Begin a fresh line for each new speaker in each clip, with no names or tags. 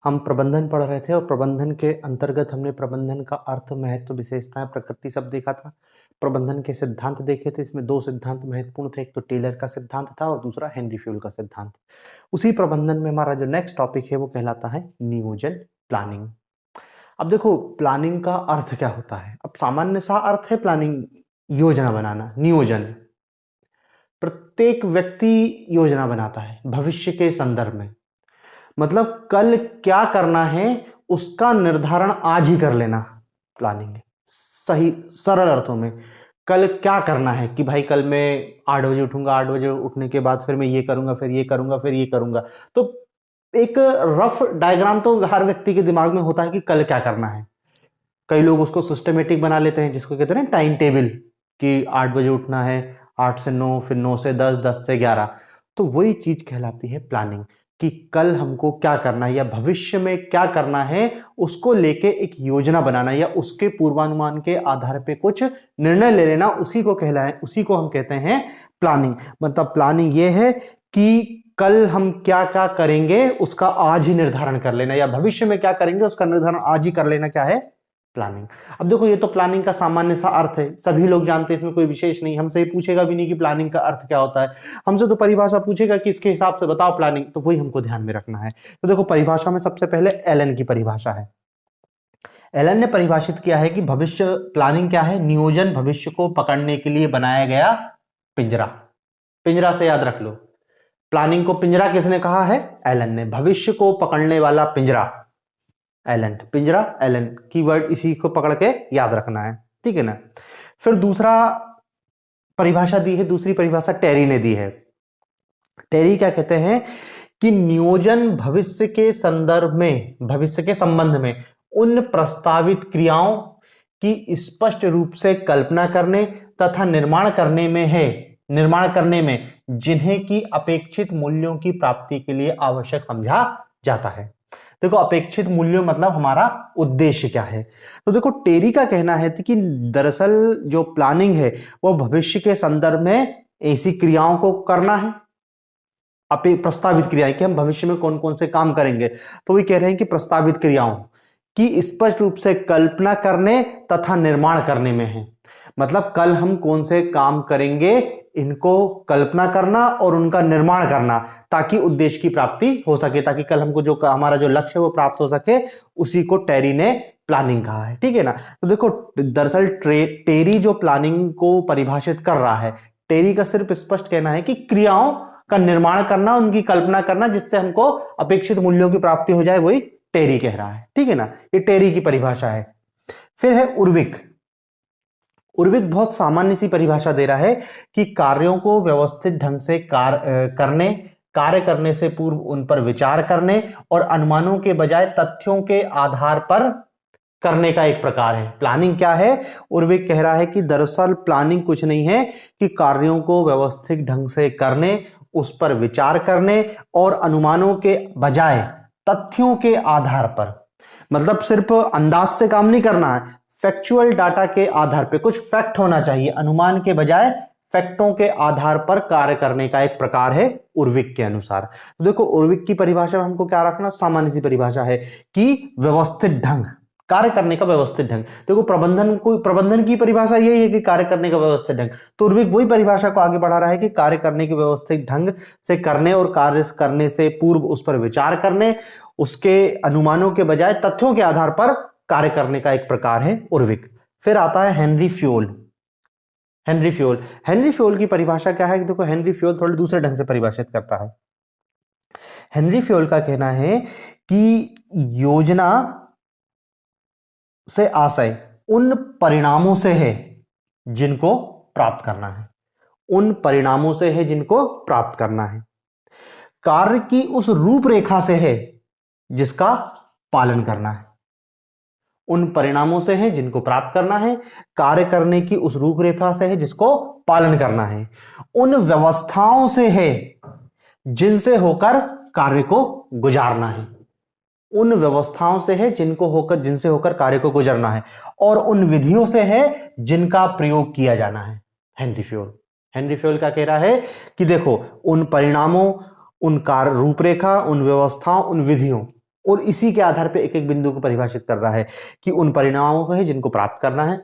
हम प्रबंधन पढ़ रहे थे और प्रबंधन के अंतर्गत हमने प्रबंधन का अर्थ, महत्व, विशेषताएं, प्रकृति सब देखा था। प्रबंधन के सिद्धांत देखे थे। इसमें दो सिद्धांत महत्वपूर्ण थे, एक तो टेलर का सिद्धांत था और दूसरा हेनरी फ्यूल का सिद्धांत। उसी प्रबंधन में हमारा जो नेक्स्ट टॉपिक है वो कहलाता है नियोजन, प्लानिंग। अब देखो प्लानिंग का अर्थ क्या होता है। अब सामान्य सा अर्थ है प्लानिंग, योजना बनाना, नियोजन। प्रत्येक व्यक्ति योजना बनाता है भविष्य के संदर्भ में, मतलब कल क्या करना है उसका निर्धारण आज ही कर लेना प्लानिंग है। सही सरल अर्थों में कल क्या करना है कि भाई कल मैं 8 बजे उठूंगा, 8 बजे उठने के बाद फिर मैं ये करूंगा, फिर ये करूंगा, फिर ये करूंगा। तो एक रफ डायग्राम तो हर व्यक्ति के दिमाग में होता है कि कल क्या करना है। कई लोग उसको सिस्टमेटिक बना लेते हैं, जिसको कहते हैं टाइम टेबल, कि 8 बजे उठना है, 8 से 9, फिर 9 से 10, 10 से 11। तो वही चीज कहलाती है प्लानिंग, कि कल हमको क्या करना है या भविष्य में क्या करना है उसको लेके एक योजना बनाना या उसके पूर्वानुमान के आधार पे कुछ निर्णय ले लेना, उसी को हम कहते हैं प्लानिंग। मतलब प्लानिंग ये है कि कल हम क्या क्या करेंगे उसका आज ही निर्धारण कर लेना, या भविष्य में क्या करेंगे उसका निर्धारण आज ही कर लेना, क्या है प्लानिंग। अब देखो ये तो प्लानिंग का सामान्य सा अर्थ है, सभी लोग जानते हैं, इसमें कोई विशेष नहीं। हमसे पूछेगा भी नहीं कि प्लानिंग का अर्थ क्या होता है, हमसे तो परिभाषा पूछेगा कि इसके हिसाब से बताओ प्लानिंग, तो वही हमको ध्यान में रखना है। तो देखो परिभाषा में सबसे पहले एलन की परिभाषा है। एलन ने परिभाषित किया है कि भविष्य प्लानिंग क्या है, नियोजन भविष्य को पकड़ने के लिए बनाया गया पिंजरा। पिंजरा से याद रख लो, प्लानिंग को पिंजरा किसने कहा है, एलन ने। भविष्य को पकड़ने वाला पिंजरा, एलन। पिंजरा, एलन, कीवर्ड इसी को पकड़ के याद रखना है, ठीक है ना। फिर दूसरा परिभाषा दी है, दूसरी परिभाषा टेरी ने दी है। टेरी क्या कहते हैं कि नियोजन भविष्य के संदर्भ में, भविष्य के संबंध में उन प्रस्तावित क्रियाओं की स्पष्ट रूप से कल्पना करने तथा निर्माण करने में जिन्हें की अपेक्षित मूल्यों की प्राप्ति के लिए आवश्यक समझा जाता है। देखो अपेक्षित मूल्य मतलब हमारा उद्देश्य क्या है। तो देखो टेरी का कहना है कि दरअसल जो प्लानिंग है वो भविष्य के संदर्भ में ऐसी क्रियाओं को करना है, प्रस्तावित क्रियाएं, कि हम भविष्य में कौन कौन से काम करेंगे। तो वे कह रहे हैं कि प्रस्तावित क्रियाओं की स्पष्ट रूप से कल्पना करने तथा निर्माण करने में है। मतलब कल हम कौन से काम करेंगे इनको कल्पना करना और उनका निर्माण करना, ताकि उद्देश्य की प्राप्ति हो सके, ताकि कल हमको जो हमारा जो लक्ष्य है वो प्राप्त हो सके, उसी को टेरी ने प्लानिंग कहा है, ठीक है ना। तो देखो दरअसल टेरी जो प्लानिंग को परिभाषित कर रहा है, टेरी का सिर्फ स्पष्ट कहना है कि क्रियाओं का निर्माण करना, उनकी कल्पना करना, जिससे हमको अपेक्षित मूल्यों की प्राप्ति हो जाए, वही टेरी कह रहा है, ठीक है ना। ये टेरी की परिभाषा है। फिर है उर्विक। उर्विक बहुत सामान्य सी परिभाषा दे रहा है कि कार्यों को व्यवस्थित ढंग से कार्य करने से पूर्व उन पर विचार करने और अनुमानों के बजाय तथ्यों के आधार पर करने का एक प्रकार है। प्लानिंग क्या है, उर्विक कह रहा है कि दरअसल प्लानिंग कुछ नहीं है कि कार्यों को व्यवस्थित ढंग से करने, उस पर विचार करने और अनुमानों के बजाय तथ्यों के आधार पर, मतलब सिर्फ अंदाज से काम नहीं करना है, फैक्चुअल डाटा के आधार पे कुछ फैक्ट होना चाहिए, अनुमान के बजाय फैक्टों के आधार पर कार्य करने का एक प्रकार है उर्विक के अनुसार। तो देखो उर्विक की परिभाषा में हमको क्या रखना, सामान्य सी परिभाषा है कि व्यवस्थित ढंग, कार्य करने का व्यवस्थित ढंग। देखो प्रबंधन की परिभाषा यही है कि कार्य करने का व्यवस्थित ढंग। तो उर्विक वही परिभाषा को आगे बढ़ा रहा है कि कार्य करने के व्यवस्थित ढंग से करने और कार्य करने से पूर्व उस पर विचार करने, उसके अनुमानों के बजाय तथ्यों के आधार पर कार्य करने का एक प्रकार है उर्विक। फिर आता है हेनरी फ्यूल। हेनरी फ्यूल की परिभाषा क्या है, देखो हेनरी फ्यूल थोड़े दूसरे ढंग से परिभाषित करता है। हेनरी फ्यूल का कहना है कि योजना से आशय उन परिणामों से है जिनको प्राप्त करना है, उन परिणामों से है जिनको प्राप्त करना है। कार्य की उस रूपरेखा से है जिसका पालन करना है। उन परिणामों से है जिनको प्राप्त करना है, कार्य करने की उस रूपरेखा से है जिसको पालन करना है, उन व्यवस्थाओं से है जिनसे होकर कार्य को गुजारना है, उन व्यवस्थाओं से है जिनसे होकर कार्य को गुजरना है, और उन विधियों से है जिनका प्रयोग किया जाना है। हेनरी फ्यूल का कह रहा है कि देखो उन परिणामों, उन कार्य रूपरेखा, उन व्यवस्थाओं, उन विधियों, और इसी के आधार पर एक एक बिंदु को परिभाषित कर रहा है कि उन परिणामों को है जिनको प्राप्त करना है,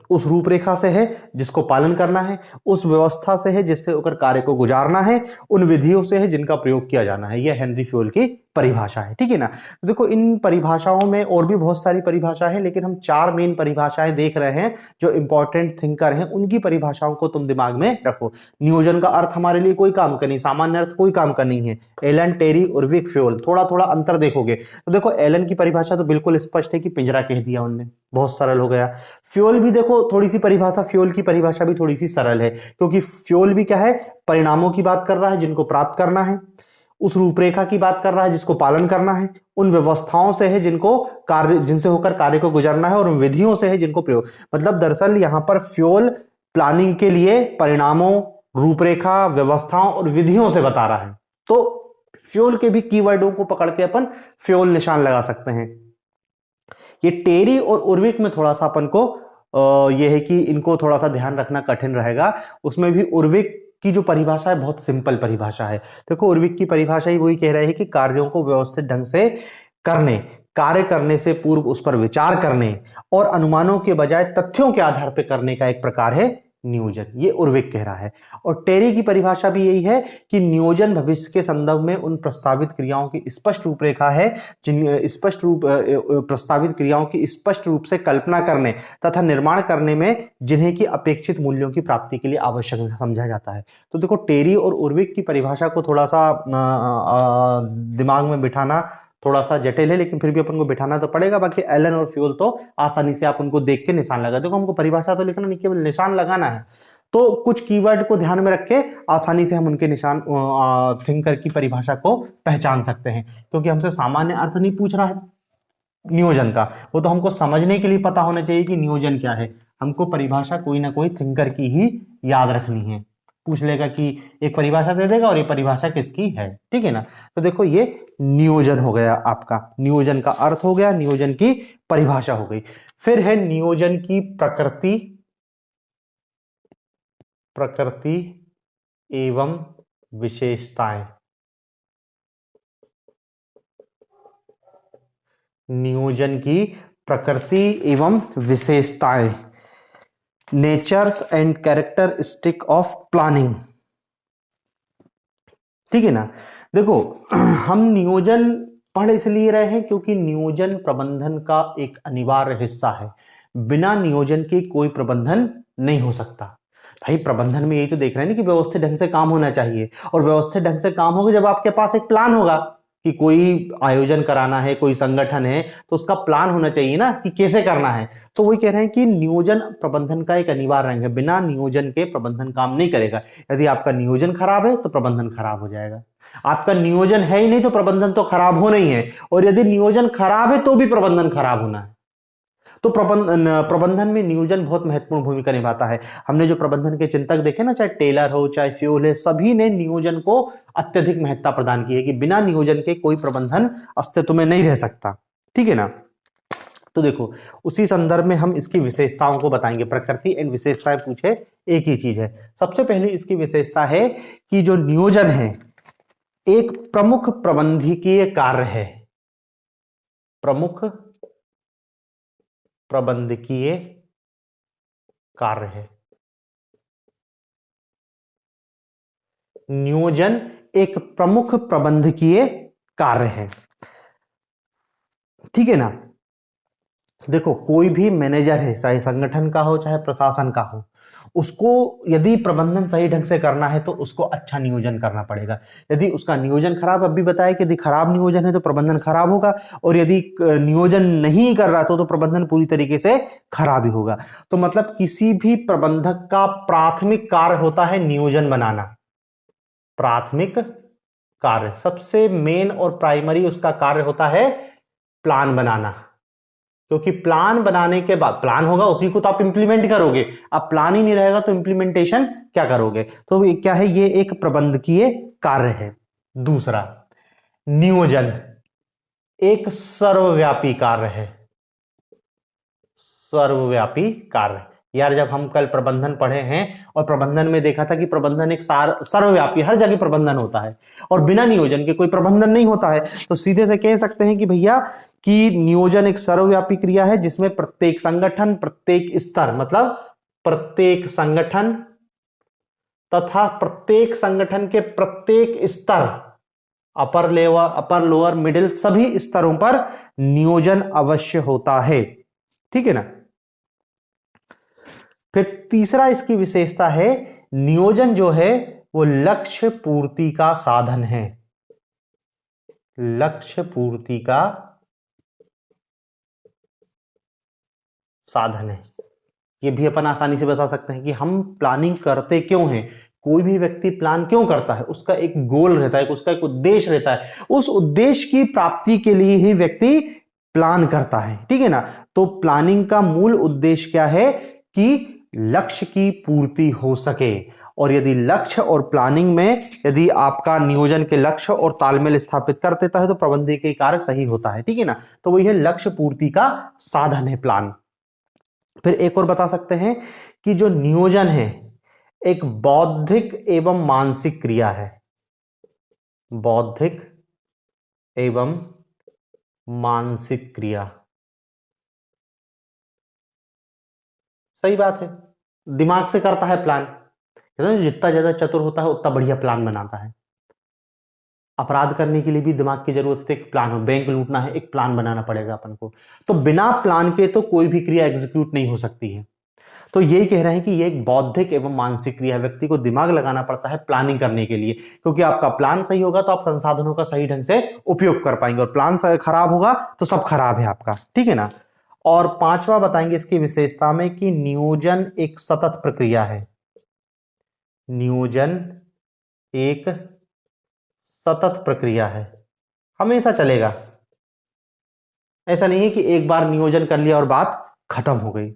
उस रूपरेखा से है जिसको पालन करना है, उस व्यवस्था से है जिससे होकर कार्य को गुजारना है, उन विधियों से है जिनका प्रयोग किया जाना है। यह हेनरी फ्योल की परिभाषा है, ठीक है ना। तो देखो इन परिभाषाओं में और भी बहुत सारी परिभाषा है, लेकिन हम 4 मेन परिभाषाएं देख रहे हैं जो इंपॉर्टेंट थिंकर हैं, उनकी परिभाषाओं को तुम दिमाग में रखो। नियोजन का अर्थ हमारे लिए कोई काम का नहीं, सामान्य अर्थ कोई काम का नहीं है। एलन, टेरी, उर्विक, फ्योल, थोड़ा थोड़ा अंतर देखोगे तो देखो एलन की परिभाषा तो बिल्कुल स्पष्ट है कि पिंजरा कह दिया उनने, बहुत सरल हो गया। फ्योल भी देखो थोड़ी सी परिभाषा, फ्योल की परिभाषा भी थोड़ी सी सरल है, क्योंकि फ्योल भी क्या है, परिणामों की बात कर रहा है जिनको प्राप्त करना है, उस रूपरेखा की बात कर रहा है जिसको पालन करना है, उन व्यवस्थाओं से है जिनको कार्य, जिनसे होकर कार्य को गुजरना है, और उन विधियों से है जिनको प्रयोग, मतलब दरअसल यहां पर फ्योल प्लानिंग के लिए परिणामों, रूपरेखा, व्यवस्थाओं और विधियों से बता रहा है। तो फ्योल के भी कीवर्डों को पकड़ के अपन फ्योल निशान लगा सकते हैं। ये टेरी और उर्विक में थोड़ा सा अपन को यह है कि इनको थोड़ा सा ध्यान रखना कठिन रहेगा। उसमें भी उर्विक की जो परिभाषा है बहुत सिंपल परिभाषा है। देखो उर्विक की परिभाषा ही वही कह रही है कि कार्यों को व्यवस्थित ढंग से करने, कार्य करने से पूर्व उस पर विचार करने और अनुमानों के बजाय तथ्यों के आधार पर करने का एक प्रकार है नियोजन, ये उर्विक कह रहा है। और टेरी की परिभाषा भी यही है कि नियोजन भविष्य के संदर्भ में उन प्रस्तावित क्रियाओं की स्पष्ट रूपरेखा है, जिन स्पष्ट रूप प्रस्तावित क्रियाओं की स्पष्ट रूप से कल्पना करने तथा निर्माण करने में जिन्हें की अपेक्षित मूल्यों की प्राप्ति के लिए आवश्यक समझा जाता है। तो देखो टेरी और उर्विक की परिभाषा को थोड़ा सा दिमाग में बिठाना थोड़ा सा जटिल है, लेकिन फिर भी अपन को बिठाना तो पड़ेगा। बाकी एलन और फ्योल तो आसानी से आप उनको देख के निशान लगा, देखो हमको परिभाषा तो लिखना नहीं, केवल निशान लगाना है। तो कुछ कीवर्ड को ध्यान में रख के आसानी से हम उनके निशान थिंकर की परिभाषा को पहचान सकते हैं, क्योंकि हमसे सामान्य अर्थ नहीं पूछ रहा है नियोजन का, वो तो हमको समझने के लिए पता होना चाहिए कि नियोजन क्या है। हमको परिभाषा कोई ना कोई थिंकर की ही याद रखनी है। पूछ लेगा कि एक परिभाषा दे देगा और ये परिभाषा किसकी है, ठीक है ना। तो देखो ये नियोजन हो गया आपका, नियोजन का अर्थ हो गया, नियोजन की परिभाषा हो गई। फिर है नियोजन की प्रकृति, प्रकृति एवं विशेषताएं। नियोजन की प्रकृति एवं विशेषताएं, natures and characteristic of planning, ठीक है ना। देखो हम नियोजन पढ़ इसलिए रहे हैं क्योंकि नियोजन प्रबंधन का एक अनिवार्य हिस्सा है। बिना नियोजन के कोई प्रबंधन नहीं हो सकता। भाई प्रबंधन में यही तो देख रहे हैं ना कि व्यवस्थित ढंग से काम होना चाहिए, और व्यवस्थित ढंग से काम होगा जब आपके पास एक प्लान होगा कि कोई आयोजन कराना है, कोई संगठन है, तो उसका प्लान होना चाहिए ना कि कैसे करना है। तो वही कह रहे हैं कि नियोजन प्रबंधन का एक अनिवार्य अंग है, बिना नियोजन के प्रबंधन काम नहीं करेगा। यदि आपका नियोजन खराब है तो प्रबंधन खराब हो जाएगा, आपका नियोजन है ही नहीं तो प्रबंधन तो खराब होना ही है, और यदि नियोजन खराब है तो भी प्रबंधन खराब होना है। तो प्रबंधन में नियोजन बहुत महत्वपूर्ण भूमिका निभाता है। हमने जो प्रबंधन के चिंतक देखे ना, चाहे टेलर हो चाहे फ्योल है, सभी ने नियोजन को अत्यधिक महत्ता प्रदान की है कि बिना नियोजन के कोई प्रबंधन अस्तित्व में नहीं रह सकता, ठीक है ना। तो देखो उसी संदर्भ में हम इसकी विशेषताओं को बताएंगे। प्रकृति एंड विशेषताएं पूछे एक ही चीज है। सबसे पहले इसकी विशेषता है कि जो नियोजन है एक प्रमुख प्रबंधकीय कार्य है, प्रमुख प्रबंधकीय कार्य है। नियोजन एक प्रमुख प्रबंधकीय कार्य है, ठीक है ना। देखो कोई भी मैनेजर है, चाहे संगठन का हो चाहे प्रशासन का हो, उसको यदि प्रबंधन सही ढंग से करना है तो उसको अच्छा नियोजन करना पड़ेगा। यदि उसका नियोजन खराब, अभी बताया कि यदि खराब नियोजन है तो प्रबंधन खराब होगा, और यदि नियोजन नहीं कर रहा तो प्रबंधन पूरी तरीके से खराब ही होगा। तो मतलब किसी भी प्रबंधक का प्राथमिक कार्य होता है नियोजन बनाना। प्राथमिक कार्य, सबसे मेन और प्राइमरी उसका कार्य होता है प्लान बनाना, क्योंकि प्लान बनाने के बाद प्लान होगा उसी को तो आप इंप्लीमेंट करोगे। अब प्लान ही नहीं रहेगा तो इंप्लीमेंटेशन क्या करोगे। तो क्या है, ये एक प्रबंधकीय कार्य है। दूसरा, नियोजन एक सर्वव्यापी कार्य है, सर्वव्यापी कार्य। यार जब हम कल प्रबंधन पढ़े हैं और प्रबंधन में देखा था कि प्रबंधन एक सर्वव्यापी, हर जगह प्रबंधन होता है और बिना नियोजन के कोई प्रबंधन नहीं होता है, तो सीधे से कह सकते हैं कि भैया कि नियोजन एक सर्वव्यापी क्रिया है जिसमें प्रत्येक संगठन, प्रत्येक स्तर, मतलब प्रत्येक संगठन तथा प्रत्येक संगठन के प्रत्येक स्तर, upper level, upper lower middle, सभी स्तरों पर नियोजन अवश्य होता है। ठीक है ना। फिर तीसरा इसकी विशेषता है, नियोजन जो है वो लक्ष्य पूर्ति का साधन है। लक्ष्य पूर्ति का साधन है। ये भी अपन आसानी से बता सकते हैं कि हम प्लानिंग करते क्यों हैं। कोई भी व्यक्ति प्लान क्यों करता है, उसका एक गोल रहता है, उसका एक उद्देश्य रहता है, उस उद्देश्य की प्राप्ति के लिए ही व्यक्ति प्लान करता है। ठीक है ना। तो प्लानिंग का मूल उद्देश्य क्या है कि लक्ष्य की पूर्ति हो सके, और यदि लक्ष्य और प्लानिंग में यदि आपका नियोजन के लक्ष्य और तालमेल स्थापित कर देता है तो प्रबंधकीय कार्य सही होता है। ठीक है ना। तो वही है लक्ष्य पूर्ति का साधन है प्लान। फिर एक और बता सकते हैं कि जो नियोजन है एक बौद्धिक एवं मानसिक क्रिया है। बौद्धिक एवं मानसिक क्रिया, सही बात है। दिमाग से करता है प्लान, जितना ज्यादा चतुर होता है उतना बढ़िया प्लान बनाता है। अपराध करने के लिए भी दिमाग की जरूरत है, एक प्लान हो। बैंक लूटना है, एक प्लान बनाना पड़ेगा अपन को। तो बिना प्लान के तो कोई भी क्रिया एग्जीक्यूट नहीं हो सकती है। तो यही कह रहे हैं कि ये एक बौद्धिक एवं मानसिक क्रिया है, व्यक्ति को दिमाग लगाना पड़ता है प्लानिंग करने के लिए, क्योंकि आपका प्लान सही होगा तो आप संसाधनों का सही ढंग से उपयोग कर पाएंगे, और प्लान खराब होगा तो सब खराब है आपका। ठीक है ना। और पांचवा बताएंगे इसकी विशेषता में कि नियोजन एक सतत प्रक्रिया है। नियोजन एक सतत प्रक्रिया है, हमेशा चलेगा। ऐसा नहीं है कि एक बार नियोजन कर लिया और बात खत्म हो गई।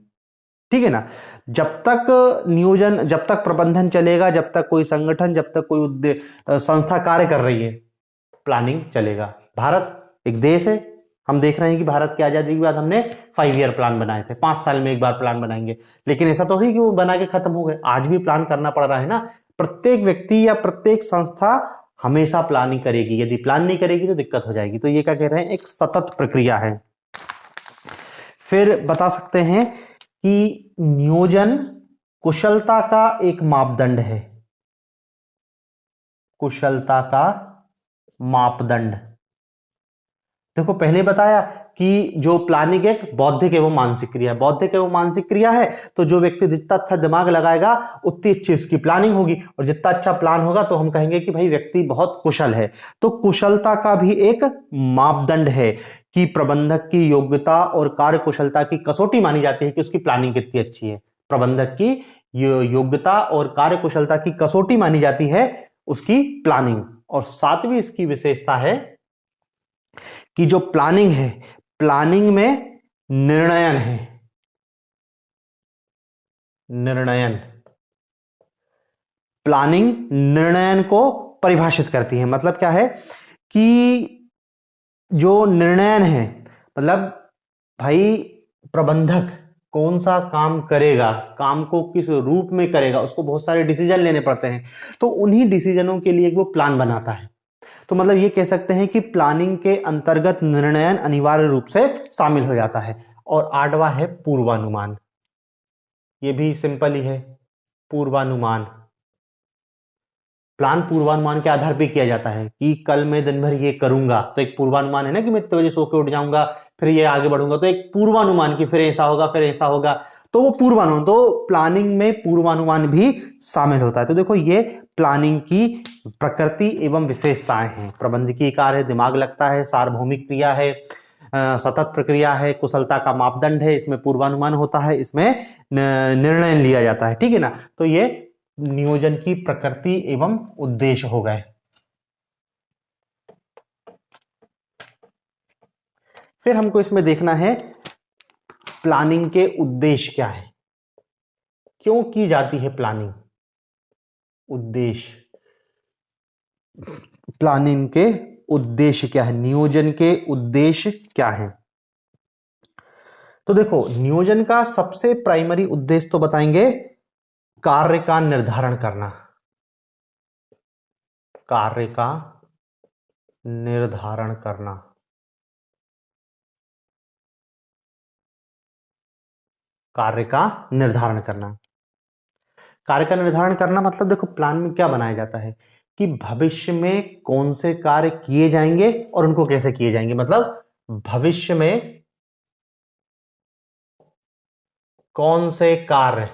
ठीक है ना। जब तक नियोजन, जब तक प्रबंधन चलेगा, जब तक कोई संगठन, जब तक कोई संस्था कार्य कर रही है, प्लानिंग चलेगा। भारत एक देश है, हम देख रहे हैं कि भारत की आजादी के बाद हमने 5 ईयर प्लान बनाए थे, 5 साल में एक बार प्लान बनाएंगे, लेकिन ऐसा तो नहीं कि वो बना के खत्म हो गए, आज भी प्लान करना पड़ रहा है ना। प्रत्येक व्यक्ति या प्रत्येक संस्था हमेशा प्लानिंग करेगी, यदि प्लान नहीं करेगी तो दिक्कत हो जाएगी। तो ये क्या कह रहे हैं, एक सतत प्रक्रिया है। फिर बता सकते हैं कि नियोजन कुशलता का एक मापदंड है। कुशलता का मापदंड, देखो पहले बताया कि जो प्लानिंग एक बौद्धिक एवं मानसिक क्रिया है, बौद्धिक एवं मानसिक क्रिया है, तो जो व्यक्ति जितना अच्छा दिमाग लगाएगा उतनी अच्छी उसकी प्लानिंग होगी, और जितना अच्छा प्लान होगा तो हम कहेंगे कि भाई व्यक्ति बहुत कुशल है। तो कुशलता का भी एक मापदंड है कि प्रबंधक की योग्यता और कार्य कुशलता की कसौटी मानी जाती है कि उसकी प्लानिंग कितनी अच्छी है। प्रबंधक की योग्यता और कार्य कुशलता की कसौटी मानी जाती है उसकी प्लानिंग। और सातवीं इसकी विशेषता है कि जो प्लानिंग है, प्लानिंग में निर्णयन है। निर्णयन, प्लानिंग निर्णयन को परिभाषित करती है। मतलब क्या है कि जो निर्णयन है, मतलब भाई प्रबंधक कौन सा काम करेगा, काम को किस रूप में करेगा, उसको बहुत सारे डिसीजन लेने पड़ते हैं, तो उन्हीं डिसीजनों के लिए वो प्लान बनाता है। तो मतलब ये कह सकते हैं कि प्लानिंग के अंतर्गत निर्णयन अनिवार्य रूप से शामिल हो जाता है। और आठवां है पूर्वानुमान, ये भी सिंपल ही है। पूर्वानुमान, प्लान पूर्वानुमान के आधार पर किया जाता है कि कल मैं दिन भर ये करूंगा, तो एक पूर्वानुमान है ना कि मैं इतने बजे सो के उठ जाऊंगा, फिर ये आगे बढ़ूंगा, तो एक पूर्वानुमान की फिर ऐसा होगा, फिर ऐसा होगा, तो वो पूर्वानुमान, तो प्लानिंग में पूर्वानुमान भी शामिल होता है। तो देखो ये प्लानिंग की प्रकृति एवं विशेषताएं हैं। प्रबंधकीय कार्य है, दिमाग लगता है, सार्वभौमिक क्रिया है, सतत प्रक्रिया है, कुशलता का मापदंड है, इसमें पूर्वानुमान होता है, इसमें निर्णय लिया जाता है। ठीक है ना। तो ये नियोजन की प्रकृति एवं उद्देश्य हो गए। फिर हमको इसमें देखना है प्लानिंग के उद्देश्य क्या है, क्यों की जाती है प्लानिंग। उद्देश्य, प्लानिंग के उद्देश्य क्या है, नियोजन के उद्देश्य क्या है। तो देखो, नियोजन का सबसे प्राइमरी उद्देश्य तो बताएंगे कार्य का निर्धारण करना, कार्य का निर्धारण करना। कार्य का निर्धारण करना, कार्य का निर्धारण करना मतलब देखो, प्लान में क्या बनाया जाता है कि भविष्य में कौन से कार्य किए जाएंगे और उनको कैसे किए जाएंगे। मतलब भविष्य में कौन से कार्य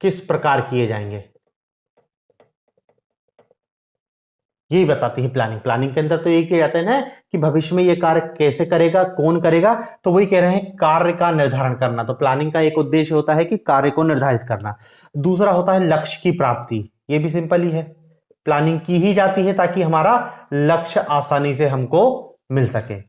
किस प्रकार किए जाएंगे, यही बताती है प्लानिंग। प्लानिंग के अंदर तो यही किया जाता है ना कि भविष्य में ये कार्य कैसे करेगा, कौन करेगा, तो वही कह रहे हैं कार्य का निर्धारण करना। तो प्लानिंग का एक उद्देश्य होता है कि कार्य को निर्धारित करना। दूसरा होता है लक्ष्य की प्राप्ति। ये भी सिंपल ही है, प्लानिंग की ही जाती है ताकि हमारा लक्ष्य आसानी से हमको मिल सके।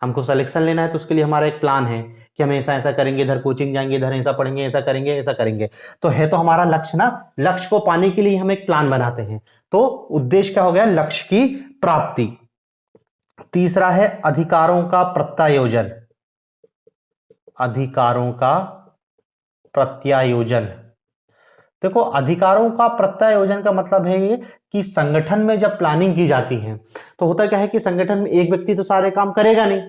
हमको सिलेक्शन लेना है तो उसके लिए हमारा एक प्लान है कि हम ऐसा ऐसा करेंगे, इधर कोचिंग जाएंगे, इधर ऐसा पढ़ेंगे, ऐसा करेंगे, ऐसा करेंगे, तो है तो हमारा लक्ष्य ना। लक्ष्य को पाने के लिए हम एक प्लान बनाते हैं, तो उद्देश्य क्या हो गया, लक्ष्य की प्राप्ति। तीसरा है अधिकारों का प्रत्यायोजन, अधिकारों का प्रत्यायोजन। देखो, अधिकारों का प्रत्यायोजन का मतलब है ये कि संगठन में जब प्लानिंग की जाती है तो होता क्या है कि संगठन में एक व्यक्ति तो सारे काम करेगा नहीं,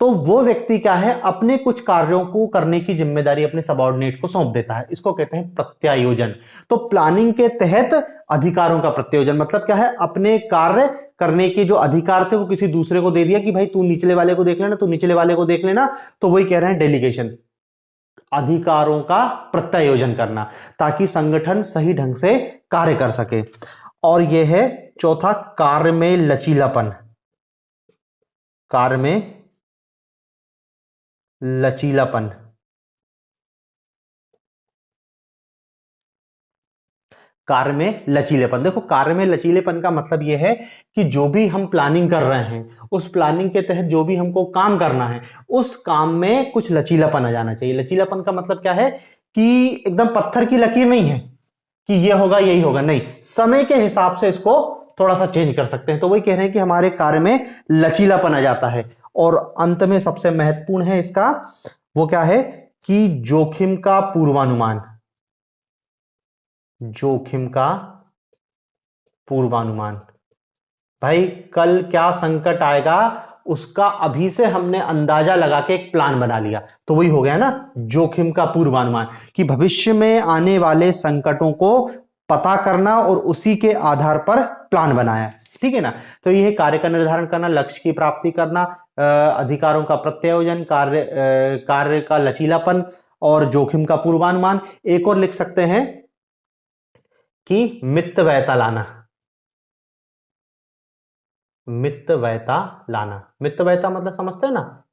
तो वो व्यक्ति क्या है, अपने कुछ कार्यों को करने की जिम्मेदारी अपने सबऑर्डिनेट को सौंप देता है। इसको कहते हैं प्रत्यायोजन। तो प्लानिंग के तहत अधिकारों का प्रत्यायोजन मतलब क्या है, अपने कार्य करने के जो अधिकार थे वो किसी दूसरे को दे दिया कि भाई तू निचले वाले को देख लेना, तू निचले वाले को देख लेना। तो वही कह रहे हैं डेलीगेशन, अधिकारों का प्रत्यायोजन करना, ताकि संगठन सही ढंग से कार्य कर सके। और यह है चौथा, कार्य में लचीलापन, कार्य में लचीलापन। कार्य में लचीलेपन, देखो कार्य में लचीलेपन का मतलब यह है कि जो भी हम प्लानिंग कर रहे हैं, उस प्लानिंग के तहत जो भी हमको काम करना है, उस काम में कुछ लचीलापन आ जाना चाहिए। लचीलापन का मतलब क्या है कि एकदम पत्थर की लकीर नहीं है कि ये होगा यही होगा, नहीं, समय के हिसाब से इसको थोड़ा सा चेंज कर सकते हैं। तो वही कह रहे हैं कि हमारे कार्य में लचीलापन आ जाता है। और अंत में सबसे महत्वपूर्ण है इसका, वो क्या है कि जोखिम का पूर्वानुमान, जोखिम का पूर्वानुमान। भाई कल क्या संकट आएगा उसका अभी से हमने अंदाजा लगा के एक प्लान बना लिया, तो वही हो गया ना जोखिम का पूर्वानुमान, कि भविष्य में आने वाले संकटों को पता करना और उसी के आधार पर प्लान बनाया। ठीक है ना। तो यह कार्य का निर्धारण करना, लक्ष्य की प्राप्ति करना, अधिकारों का प्रत्यायोजन, कार्य का लचीलापन और जोखिम का पूर्वानुमान। एक और लिख सकते हैं कि मितव्ययता लाना, मितव्ययता लाना। मितव्ययता मतलब समझते हैं ना,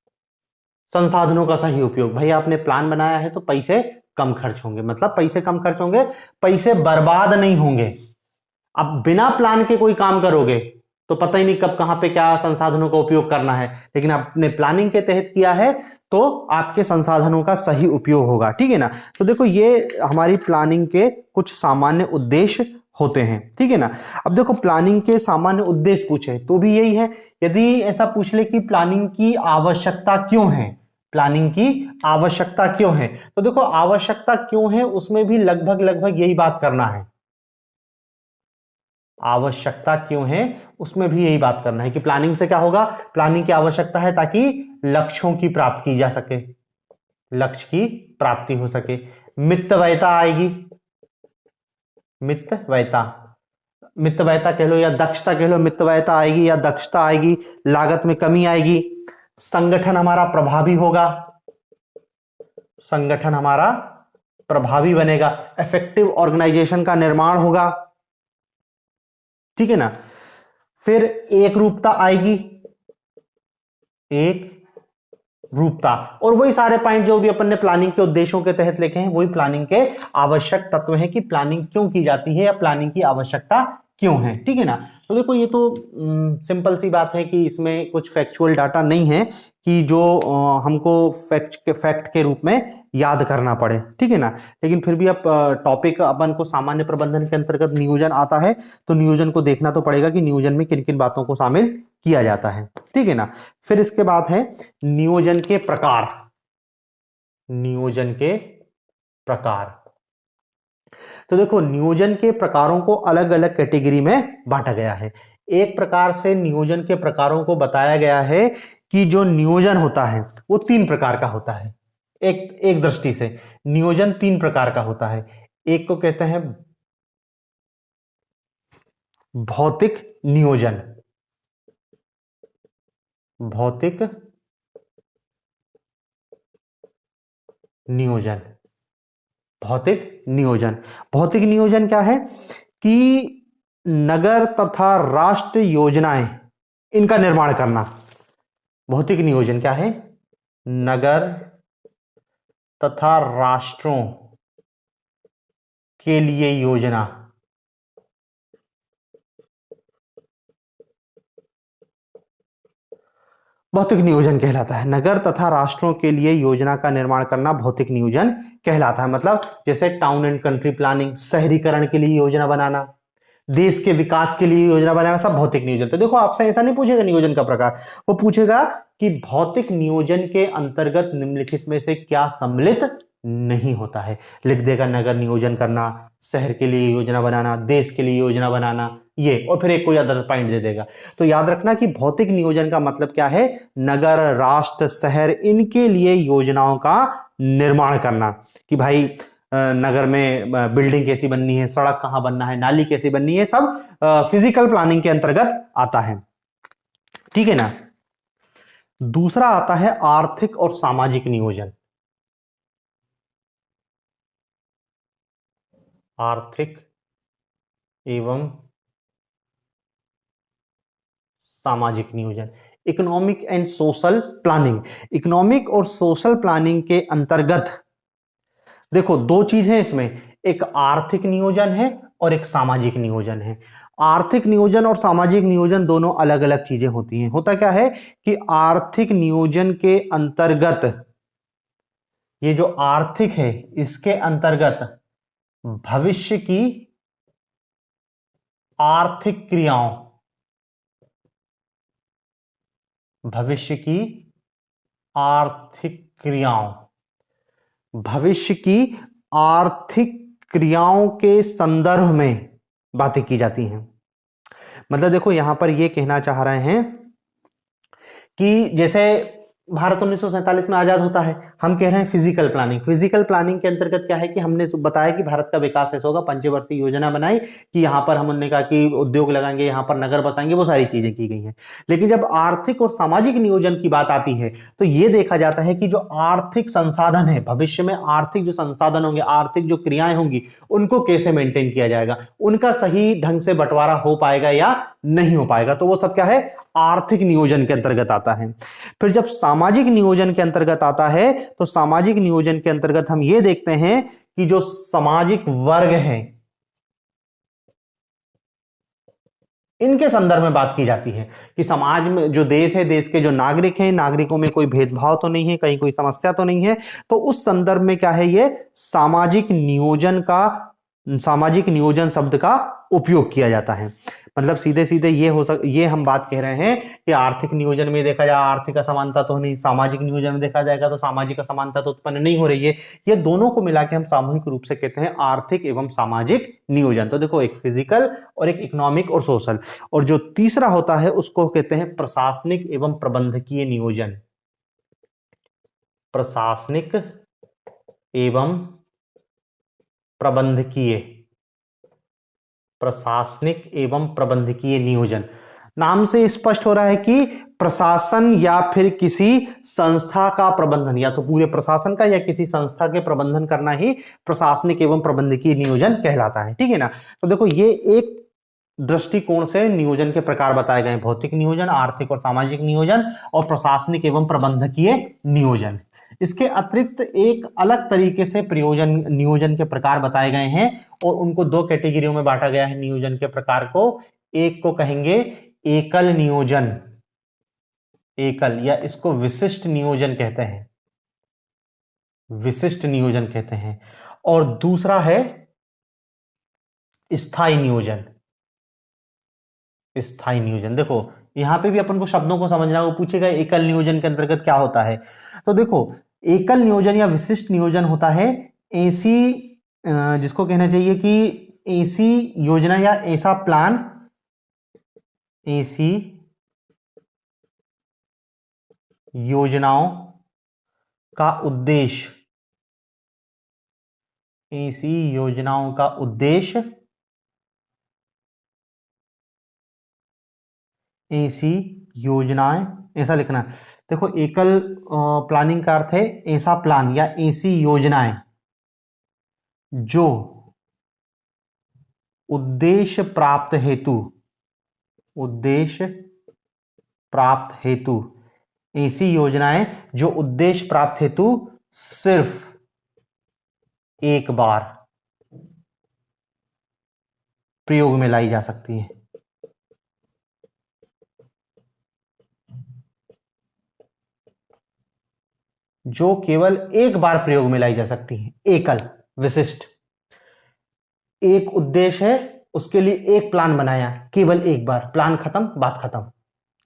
संसाधनों का सही उपयोग। भाई आपने प्लान बनाया है तो पैसे कम खर्च होंगे, मतलब पैसे कम खर्च होंगे, पैसे बर्बाद नहीं होंगे। अब बिना प्लान के कोई काम करोगे तो पता ही नहीं कब कहां पे क्या संसाधनों का उपयोग करना है, लेकिन आपने प्लानिंग के तहत किया है तो आपके संसाधनों का सही उपयोग होगा। ठीक है ना। तो देखो ये हमारी प्लानिंग के कुछ सामान्य उद्देश्य होते हैं। ठीक है ना। अब देखो प्लानिंग के सामान्य उद्देश्य पूछे तो भी यही है। यदि ऐसा पूछ ले कि प्लानिंग की आवश्यकता क्यों है, प्लानिंग की आवश्यकता क्यों है, तो देखो आवश्यकता क्यों है उसमें भी लगभग यही बात करना है। आवश्यकता क्यों है उसमें भी यही बात करना है कि प्लानिंग से क्या होगा, प्लानिंग की आवश्यकता है ताकि लक्ष्यों की प्राप्ति की जा सके, लक्ष्य की प्राप्ति हो सके। मितव्ययता आएगी, मितव्ययता, मितव्ययता कह लो या दक्षता कह लो, मितव्ययता आएगी या दक्षता आएगी, लागत में कमी आएगी। संगठन हमारा प्रभावी होगा, संगठन हमारा प्रभावी बनेगा, इफेक्टिव ऑर्गेनाइजेशन का निर्माण होगा। ठीक है ना। फिर एक रूपता आएगी, एक रूपता, और वही सारे पॉइंट जो भी अपन ने प्लानिंग के उद्देश्यों के तहत लिखे हैं वही प्लानिंग के आवश्यक तत्व हैं कि प्लानिंग क्यों की जाती है या प्लानिंग की आवश्यकता क्यों है। ठीक है ना। तो देखो ये तो सिंपल सी बात है कि इसमें कुछ फैक्चुअल डाटा नहीं है कि जो हमको फैक्ट के रूप में याद करना पड़े। ठीक है ना। लेकिन फिर भी अब टॉपिक अपन को सामान्य प्रबंधन के अंतर्गत नियोजन आता है, तो नियोजन को देखना तो पड़ेगा कि नियोजन में किन किन बातों को शामिल किया जाता है। ठीक है ना। फिर इसके बाद है नियोजन के प्रकार। नियोजन के प्रकार, तो देखो नियोजन के प्रकारों को अलग अलग कैटेगरी में बांटा गया है। एक प्रकार से नियोजन के प्रकारों को बताया गया है कि जो नियोजन होता है वो 3 प्रकार का होता है। एक दृष्टि से नियोजन 3 प्रकार का होता है। एक को कहते हैं भौतिक नियोजन, भौतिक नियोजन, भौतिक नियोजन। भौतिक नियोजन क्या है कि नगर तथा राष्ट्र योजनाएं इनका निर्माण करना। भौतिक नियोजन क्या है? नगर तथा राष्ट्रों के लिए योजना, भौतिक नियोजन कहलाता है। नगर तथा राष्ट्रों के लिए योजना का निर्माण करना भौतिक नियोजन कहलाता है। मतलब जैसे टाउन एंड कंट्री प्लानिंग, शहरीकरण के लिए योजना बनाना, देश के विकास के लिए योजना बनाना, सब भौतिक नियोजन। तो देखो आपसे ऐसा नहीं पूछेगा नियोजन का प्रकार, वो पूछेगा कि भौतिक नियोजन के अंतर्गत निम्नलिखित में से क्या सम्मिलित नहीं होता है। लिख देगा नगर नियोजन करना, शहर के लिए योजना बनाना, देश के लिए योजना बनाना, ये, और फिर एक कोई अदर पॉइंट दे देगा। तो याद रखना कि भौतिक नियोजन का मतलब क्या है? नगर, राष्ट्र, शहर, इनके लिए योजनाओं का निर्माण करना कि भाई नगर में बिल्डिंग कैसी बननी है, सड़क कहां बनना है, नाली कैसी बननी है, सब फिजिकल प्लानिंग के अंतर्गत आता है। ठीक है ना। दूसरा आता है आर्थिक और सामाजिक नियोजन। आर्थिक एवं सामाजिक नियोजन, economic and social planning. Economic और सोशल प्लानिंग के अंतर्गत देखो 2 चीज है इसमें, एक आर्थिक नियोजन है और एक सामाजिक नियोजन है। आर्थिक नियोजन और सामाजिक नियोजन दोनों अलग अलग चीजें होती हैं। होता क्या है कि आर्थिक नियोजन के अंतर्गत, ये जो आर्थिक है इसके अंतर्गत भविष्य की आर्थिक क्रियाओं, भविष्य की आर्थिक क्रियाओं, भविष्य की आर्थिक क्रियाओं के संदर्भ में बातें की जाती हैं। मतलब देखो यहां पर यह कहना चाह रहे हैं कि जैसे भारत 1947 में आजाद होता है, हम कह रहे हैं फिजिकल प्लानिंग। फिजिकल प्लानिंग के अंतर्गत क्या है कि हमने बताया कि भारत का विकास ऐसा होगा, पंचवर्षीय योजना बनाई कि यहां पर हमने कहा कि उद्योग लगाएंगे, यहां पर नगर बसाएंगे, वो सारी चीजें की गई हैं। लेकिन जब आर्थिक और सामाजिक नियोजन की बात आती है तो यह देखा जाता है कि जो आर्थिक संसाधन है, भविष्य में आर्थिक जो संसाधन होंगे, आर्थिक जो क्रियाएं होंगी, उनको कैसे मेंटेन किया जाएगा, उनका सही ढंग से बंटवारा हो पाएगा या नहीं हो पाएगा। तो वो सब क्या है? आर्थिक नियोजन के अंतर्गत आता है। फिर जब सामाजिक नियोजन के अंतर्गत आता है तो सामाजिक नियोजन के अंतर्गत हम यह देखते हैं कि जो सामाजिक वर्ग हैं इनके संदर्भ में बात की जाती है कि समाज में जो देश है, देश के जो नागरिक हैं, नागरिकों में कोई भेदभाव तो नहीं है, कहीं कोई समस्या तो नहीं है। तो उस संदर्भ में क्या है, ये सामाजिक नियोजन का, सामाजिक नियोजन शब्द का उपयोग किया जाता है। मतलब सीधे सीधे ये हम बात कह रहे हैं कि आर्थिक नियोजन में देखा जाए आर्थिक असमानता तो नहीं, सामाजिक नियोजन में देखा जाएगा तो सामाजिक असमानता तो उत्पन्न नहीं हो रही है। ये दोनों को मिला के हम सामूहिक रूप से कहते हैं आर्थिक एवं सामाजिक नियोजन। तो देखो एक फिजिकल और एक इकोनॉमिक और सोशल, और जो तीसरा होता है उसको कहते हैं प्रशासनिक एवं प्रबंधकीय नियोजन। प्रशासनिक एवं प्रबंधकीय, प्रशासनिक एवं प्रबंधकीय नियोजन। नाम से स्पष्ट हो रहा है कि प्रशासन या फिर किसी संस्था का प्रबंधन, या तो पूरे प्रशासन का या किसी संस्था के प्रबंधन करना ही प्रशासनिक एवं प्रबंधकीय नियोजन कहलाता है। ठीक है ना। तो देखो ये एक दृष्टिकोण से नियोजन के प्रकार बताए गए, भौतिक नियोजन, आर्थिक और सामाजिक नियोजन और प्रशासनिक एवं प्रबंधकीय नियोजन। इसके अतिरिक्त एक अलग तरीके से प्रयोजन नियोजन के प्रकार बताए गए हैं और उनको 2 कैटेगरियों में बांटा गया है नियोजन के प्रकार को। एक को कहेंगे एकल नियोजन, एकल, या इसको विशिष्ट नियोजन कहते हैं, विशिष्ट नियोजन कहते हैं। और दूसरा है स्थायी नियोजन, स्थायी नियोजन। देखो यहां पे भी अपन को शब्दों को समझना है। वो पूछेगा एकल नियोजन के अंतर्गत क्या होता है। तो देखो, एकल नियोजन या विशिष्ट नियोजन होता है ऐसी जिसको कहना चाहिए कि ऐसी योजना या ऐसा प्लान, ऐसी योजनाओं का उद्देश्य, ऐसी योजनाओं का उद्देश्य, ऐसी योजनाएं, ऐसा लिखना है। देखो, एकल प्लानिंग का अर्थ है ऐसा प्लान या ऐसी योजनाएं जो उद्देश्य प्राप्त हेतु, उद्देश्य प्राप्त हेतु, ऐसी योजनाएं जो उद्देश्य प्राप्त हेतु सिर्फ एक बार प्रयोग में लाई जा सकती है। जो केवल एक बार प्रयोग में लाई जा सकती है। एकल, विशिष्ट, एक उद्देश्य है, उसके लिए एक प्लान बनाया, केवल एक बार, प्लान खत्म, बात खत्म,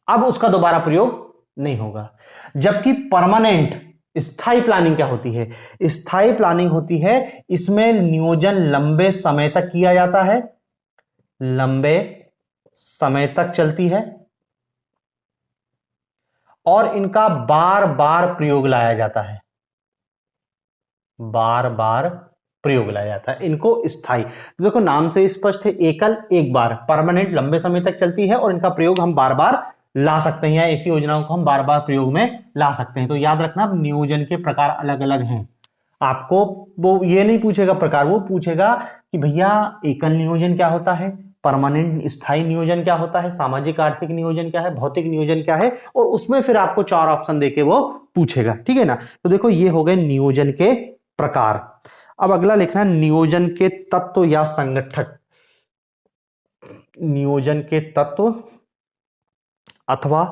अब उसका दोबारा प्रयोग नहीं होगा। जबकि परमानेंट, स्थायी प्लानिंग क्या होती है? स्थायी प्लानिंग होती है इसमें नियोजन लंबे समय तक किया जाता है, लंबे समय तक चलती है, और इनका बार बार प्रयोग लाया जाता है, बार बार प्रयोग लाया जाता है। इनको स्थायी, देखो नाम से स्पष्ट है, एकल एक बार, परमानेंट लंबे समय तक चलती है, और इनका प्रयोग हम बार बार ला सकते हैं, या ऐसी योजनाओं को हम बार बार प्रयोग में ला सकते हैं। तो याद रखना, नियोजन के प्रकार अलग अलग हैं। आपको वो ये नहीं पूछेगा प्रकार, वो पूछेगा कि भैया एकल नियोजन क्या होता है, परमानेंट स्थायी नियोजन क्या होता है, सामाजिक आर्थिक नियोजन क्या है, भौतिक नियोजन क्या है, और उसमें फिर आपको 4 ऑप्शन देके वो पूछेगा। ठीक है ना। तो देखो, ये हो गए नियोजन के प्रकार। अब अगला लिखना, नियोजन के तत्व या संगठक। नियोजन के तत्व अथवा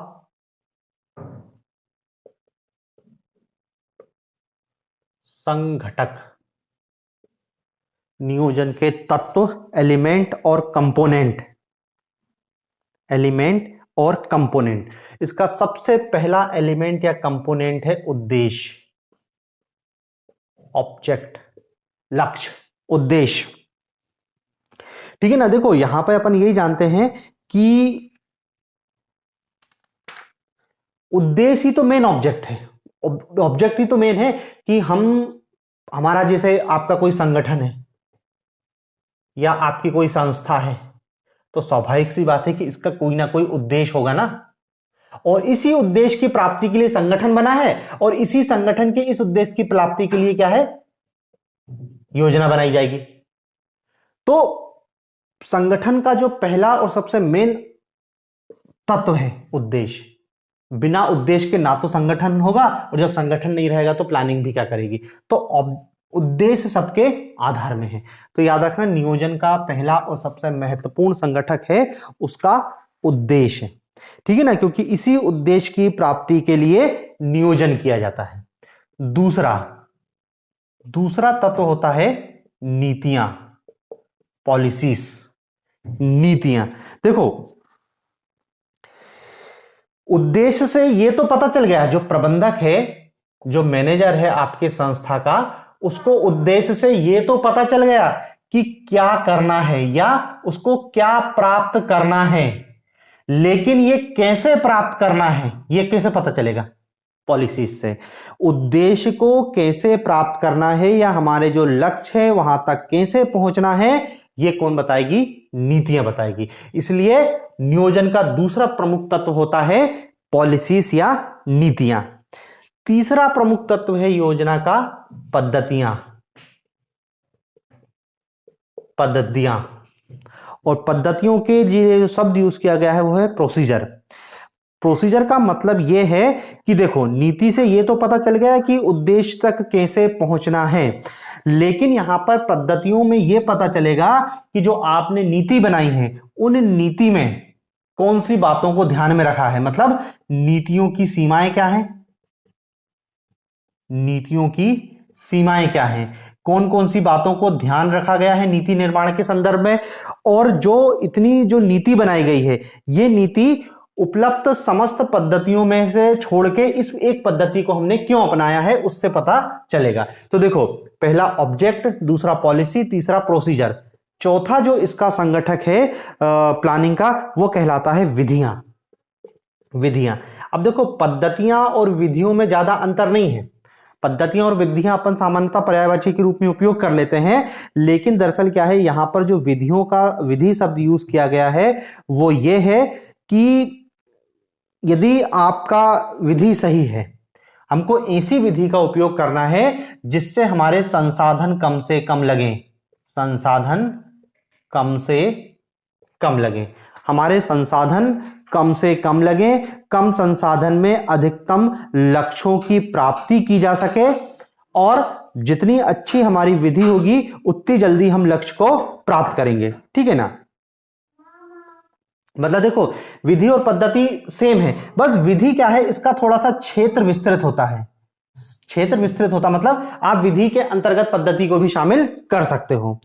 संघटक। नियोजन के तत्व, एलिमेंट और कंपोनेंट, एलिमेंट और कंपोनेंट। इसका सबसे पहला एलिमेंट या कंपोनेंट है उद्देश्य, ऑब्जेक्ट, लक्ष्य, उद्देश्य। ठीक है ना। देखो, यहां पर अपन यही जानते हैं कि उद्देश्य ही तो मेन ऑब्जेक्ट है, ऑब्जेक्ट ही तो मेन है कि हमारा जैसे आपका कोई संगठन है या आपकी कोई संस्था है, तो स्वाभाविक सी बात है कि इसका कोई ना कोई उद्देश्य होगा ना, और इसी उद्देश्य की प्राप्ति के लिए संगठन बना है, और इसी संगठन के इस उद्देश्य की प्राप्ति के लिए क्या है, योजना बनाई जाएगी। तो संगठन का जो पहला और सबसे मेन तत्व है उद्देश्य। बिना उद्देश्य के ना तो संगठन होगा, और जब संगठन नहीं रहेगा तो प्लानिंग भी क्या करेगी। तो उद्देश्य सबके आधार में है। तो याद रखना, नियोजन का पहला और सबसे महत्वपूर्ण संगठक है उसका उद्देश्य। ठीक है ना, क्योंकि इसी उद्देश्य की प्राप्ति के लिए नियोजन किया जाता है। दूसरा तत्व होता है नीतियां, पॉलिसीज, नीतियां। देखो, उद्देश्य से ये तो पता चल गया, जो प्रबंधक है, जो मैनेजर है आपके संस्था का, उसको उद्देश्य से ये तो पता चल गया कि क्या करना है या उसको क्या प्राप्त करना है, लेकिन ये कैसे प्राप्त करना है ये कैसे पता चलेगा, पॉलिसीज से। उद्देश्य को कैसे प्राप्त करना है या हमारे जो लक्ष्य है वहां तक कैसे पहुंचना है, ये कौन बताएगी, नीतियां बताएगी। इसलिए नियोजन का दूसरा प्रमुख तत्व होता है पॉलिसीज या नीतियां। तीसरा प्रमुख तत्व है योजना का पद्धतियां, और पद्धतियों के जो शब्द यूज किया गया है वो है प्रोसीजर। प्रोसीजर का मतलब यह है कि देखो, नीति से यह तो पता चल गया कि उद्देश्य तक कैसे पहुंचना है, लेकिन यहां पर पद्धतियों में यह पता चलेगा कि जो आपने नीति बनाई है उन नीति में कौन सी बातों को ध्यान में रखा है। मतलब नीतियों की सीमाएं क्या हैं, नीतियों की सीमाएं क्या हैं, कौन कौन सी बातों को ध्यान रखा गया है नीति निर्माण के संदर्भ में, और जो इतनी जो नीति बनाई गई है ये नीति उपलब्ध समस्त पद्धतियों में से छोड़ के इस एक पद्धति को हमने क्यों अपनाया है उससे पता चलेगा। तो देखो, पहला ऑब्जेक्ट, दूसरा पॉलिसी, तीसरा प्रोसीजर, चौथा जो इसका संगठक है प्लानिंग का, वो कहलाता है विधियां। विधियां, अब देखो पद्धतियां और विधियों में ज्यादा अंतर नहीं है। पद्धतियां और विधियां अपन सामान्यतः पर्यायवाची के रूप में उपयोग कर लेते हैं, लेकिन दरअसल क्या है, यहां पर जो विधियों का विधि शब्द यूज किया गया है वो ये है कि यदि आपका विधि सही है, हमको ऐसी विधि का उपयोग करना है जिससे हमारे संसाधन कम से कम लगे, संसाधन कम से कम लगे, हमारे संसाधन कम से कम लगे, कम संसाधन में अधिकतम लक्ष्यों की प्राप्ति की जा सके, और जितनी अच्छी हमारी विधि होगी उतनी जल्दी हम लक्ष्य को प्राप्त करेंगे। ठीक है ना। मतलब देखो, विधि और पद्धति सेम है, बस विधि क्या है, इसका थोड़ा सा क्षेत्र विस्तृत होता है। क्षेत्र विस्तृत होता मतलब आप विधि के अंतर्गत पद्धति को भी शामिल कर सकते हो।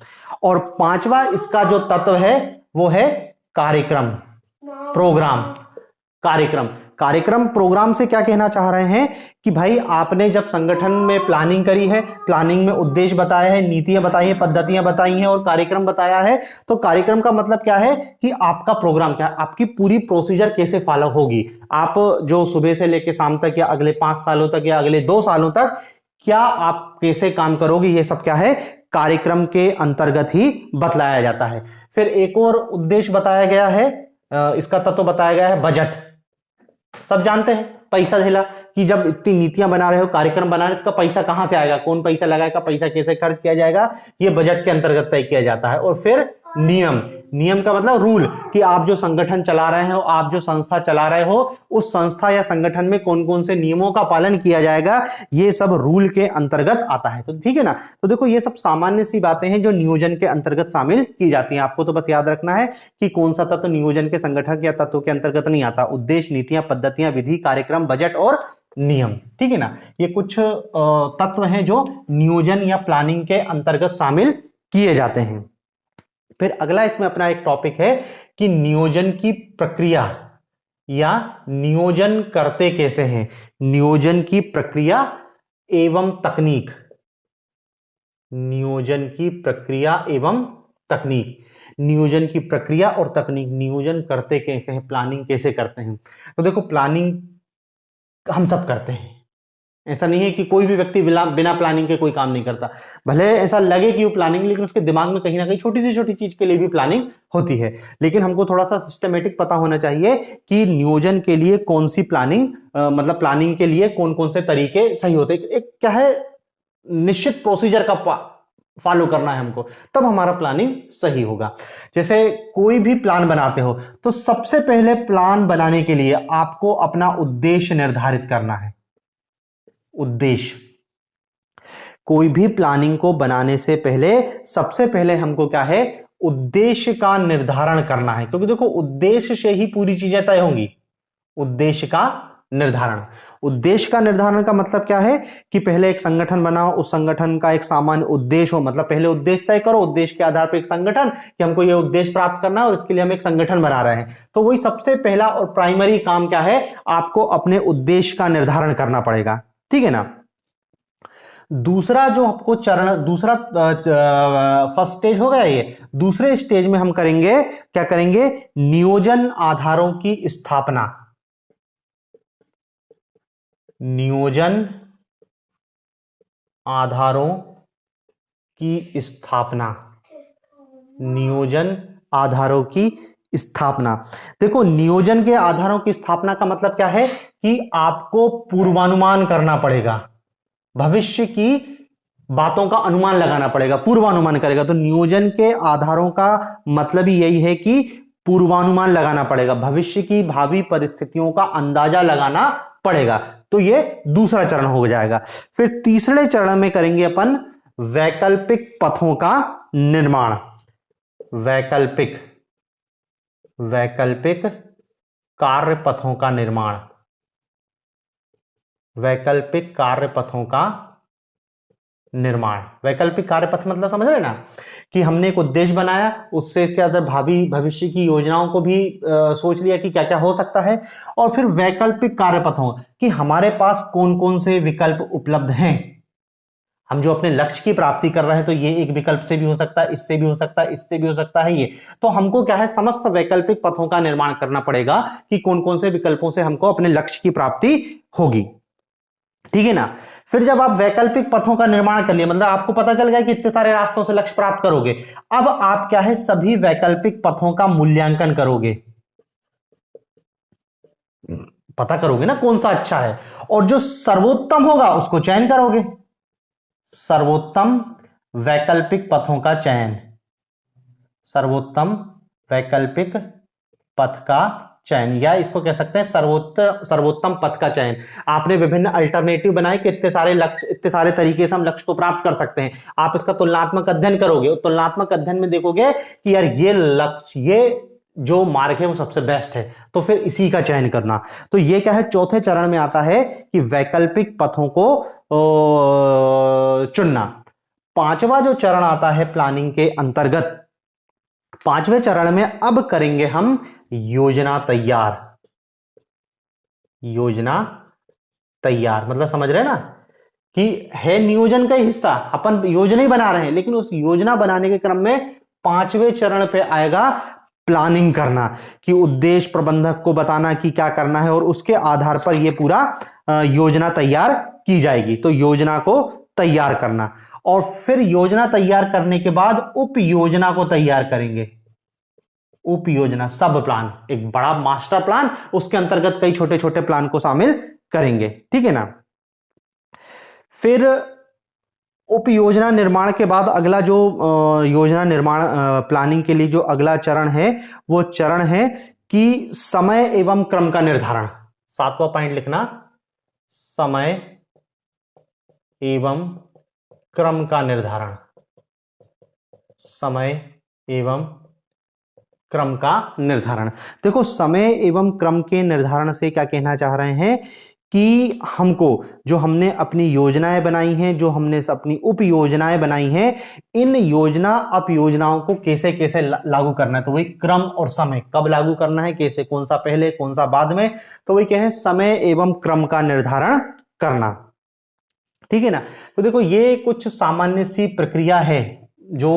और पांचवा इसका जो तत्व है वो है कार्यक्रम, प्रोग्राम। कार्यक्रम, कार्यक्रम प्रोग्राम से क्या कहना चाह रहे हैं कि भाई आपने जब संगठन में प्लानिंग करी है, प्लानिंग में उद्देश्य बताया है, नीतियां बताई हैं, पद्धतियां बताई हैं और कार्यक्रम बताया है, तो कार्यक्रम का मतलब क्या है कि आपका प्रोग्राम क्या है, आपकी पूरी प्रोसीजर कैसे फॉलो होगी, आप जो सुबह से लेकर शाम तक या अगले 5 सालों तक या अगले 2 सालों तक क्या आप कैसे काम करोगे, ये सब क्या है, कार्यक्रम के अंतर्गत ही बतलाया जाता है। फिर एक और उद्देश्य बताया गया है, इसका तत्व बताया गया है बजट। सब जानते हैं पैसा धेला, कि जब इतनी नीतियां बना रहे हो, कार्यक्रम बना रहे हो, तो पैसा कहां से आएगा, कौन पैसा लगाएगा, पैसा कैसे खर्च किया जाएगा, ये बजट के अंतर्गत तय किया जाता है। और फिर नियम, नियम का मतलब रूल, कि आप जो संगठन चला रहे हो, आप जो संस्था चला रहे हो, उस संस्था या संगठन में कौन कौन से नियमों का पालन किया जाएगा, ये सब रूल के अंतर्गत आता है। तो ठीक है ना। तो देखो, ये सब सामान्य सी बातें हैं जो नियोजन के अंतर्गत शामिल की जाती हैं। आपको तो बस याद रखना है कि कौन सा तत्व नियोजन के संगठन या तत्व के अंतर्गत नहीं आता। उद्देश्य, नीतियां, पद्धतियां, विधि, कार्यक्रम, बजट और नियम। ठीक है ना। ये कुछ तत्व हैं जो नियोजन या प्लानिंग के अंतर्गत शामिल किए जाते हैं। फिर अगला इसमें अपना एक टॉपिक है कि नियोजन की प्रक्रिया या नियोजन करते कैसे हैं। नियोजन की प्रक्रिया एवं तकनीक, नियोजन की प्रक्रिया एवं तकनीक, नियोजन की प्रक्रिया और तकनीक, नियोजन करते कैसे हैं, प्लानिंग कैसे करते हैं। तो देखो, प्लानिंग हम सब करते हैं, ऐसा नहीं है कि कोई भी व्यक्ति बिना प्लानिंग के कोई काम नहीं करता। भले ऐसा लगे कि वो प्लानिंग, लेकिन उसके दिमाग में कहीं ना कहीं छोटी से छोटी चीज के लिए भी प्लानिंग होती है। लेकिन हमको थोड़ा सा सिस्टमेटिक पता होना चाहिए कि नियोजन के लिए कौन सी प्लानिंग, मतलब प्लानिंग के लिए कौन कौन से तरीके सही होते हैं। एक क्या है, निश्चित प्रोसीजर का फॉलो करना है हमको, तब हमारा प्लानिंग सही होगा। जैसे कोई भी प्लान बनाते हो तो सबसे पहले प्लान बनाने के लिए आपको अपना उद्देश्य निर्धारित करना है। उद्देश्य, कोई भी प्लानिंग को बनाने से पहले सबसे पहले हमको क्या है, उद्देश्य का निर्धारण करना है। क्योंकि देखो, उद्देश्य से ही पूरी चीजें तय होंगी। उद्देश्य का निर्धारण, उद्देश्य का निर्धारण का मतलब क्या है कि पहले एक संगठन बनाओ, उस संगठन का एक सामान्य उद्देश्य हो। मतलब पहले उद्देश्य तय करो, उद्देश्य के आधार पर एक संगठन, कि हमको यह उद्देश्य प्राप्त करना है और इसके लिए हम एक संगठन बना रहे हैं। तो वही सबसे पहला और प्राइमरी काम क्या है, आपको अपने उद्देश्य का निर्धारण करना पड़ेगा। ठीक है ना। दूसरा जो आपको चरण, दूसरा फर्स्ट स्टेज हो गया ये। दूसरे स्टेज में हम करेंगे, क्या करेंगे, नियोजन आधारों की स्थापना। नियोजन आधारों की स्थापना, नियोजन आधारों की स्थापना। देखो, नियोजन के आधारों की स्थापना का मतलब क्या है कि आपको पूर्वानुमान करना पड़ेगा, भविष्य की बातों का अनुमान लगाना पड़ेगा, पूर्वानुमान करेगा। तो नियोजन के आधारों का मतलब ही यही है कि पूर्वानुमान लगाना पड़ेगा, भविष्य की भावी परिस्थितियों का अंदाजा लगाना पड़ेगा। तो ये दूसरा चरण हो जाएगा। फिर तीसरे चरण में करेंगे अपन वैकल्पिक पथों का निर्माण। वैकल्पिक, वैकल्पिक कार्य पथों का निर्माण, वैकल्पिक कार्य पथों का निर्माण। वैकल्पिक कार्यपथ मतलब समझ रहे ना कि हमने एक उद्देश्य बनाया, उससे क्या भावी भविष्य की योजनाओं को भी सोच लिया कि क्या क्या हो सकता है, और फिर वैकल्पिक कार्यपथों कि हमारे पास कौन कौन से विकल्प उपलब्ध हैं। हम जो अपने लक्ष्य की प्राप्ति कर रहे हैं तो ये एक विकल्प से भी हो सकता है, इससे भी हो सकता है, इससे भी हो सकता है, ये तो हमको क्या है समस्त वैकल्पिक पथों का निर्माण करना पड़ेगा कि कौन कौन से विकल्पों से हमको अपने लक्ष्य की प्राप्ति होगी। ठीक है ना। फिर जब आप वैकल्पिक पथों का निर्माण कर लिया, मतलब आपको पता चल गया कि इतने सारे रास्तों से लक्ष्य प्राप्त करोगे, अब आप क्या है सभी वैकल्पिक पथों का मूल्यांकन करोगे, पता करोगे ना कौन सा अच्छा है, और जो सर्वोत्तम होगा उसको चयन करोगे। सर्वोत्तम वैकल्पिक पथों का चयन, सर्वोत्तम वैकल्पिक पथ का चयन, या इसको कह सकते हैं सर्वोत्तम पथ का चयन। आपने विभिन्न अल्टरनेटिव बनाए कि इतने सारे लक्ष्य, इतने सारे तरीके से हम लक्ष्य को प्राप्त कर सकते हैं। आप इसका तुलनात्मक अध्ययन करोगे, तुलनात्मक अध्ययन में देखोगे कि यार ये लक्ष्य, ये जो मार्ग है वो सबसे बेस्ट है, तो फिर इसी का चयन करना। तो ये क्या है चौथे चरण में आता है कि वैकल्पिक पथों को चुनना। पांचवा जो चरण आता है प्लानिंग के अंतर्गत, पांचवें चरण में अब करेंगे हम योजना तैयार। योजना तैयार मतलब समझ रहे हैं ना कि है नियोजन का हिस्सा, अपन योजना ही बना रहे हैं, लेकिन उस योजना बनाने के क्रम में पांचवें चरण पे आएगा प्लानिंग करना, कि उद्देश्य प्रबंधक को बताना कि क्या करना है, और उसके आधार पर यह पूरा योजना तैयार की जाएगी। तो योजना को तैयार करना, और फिर योजना तैयार करने के बाद उप योजना को तैयार करेंगे। उप योजना, सब प्लान, एक बड़ा मास्टर प्लान, उसके अंतर्गत कई छोटे छोटे प्लान को शामिल करेंगे। ठीक है ना। फिर उप योजना निर्माण के बाद अगला जो योजना निर्माण प्लानिंग के लिए जो अगला चरण है, वो चरण है कि समय एवं क्रम का निर्धारण। सातवां पॉइंट लिखना, समय एवं क्रम का निर्धारण। समय एवं क्रम का निर्धारण। देखो समय एवं क्रम के निर्धारण से क्या कहना चाह रहे हैं कि हमको जो हमने अपनी योजनाएं बनाई हैं, जो हमने अपनी उप योजनाएं बनाई हैं, इन योजना अप योजनाओं को कैसे कैसे लागू करना है। तो वही क्रम और समय, कब लागू करना है, कैसे, कौन सा पहले कौन सा बाद में, तो वही क्या है समय एवं क्रम का निर्धारण करना। ठीक है ना। तो देखो ये कुछ सामान्य सी प्रक्रिया है जो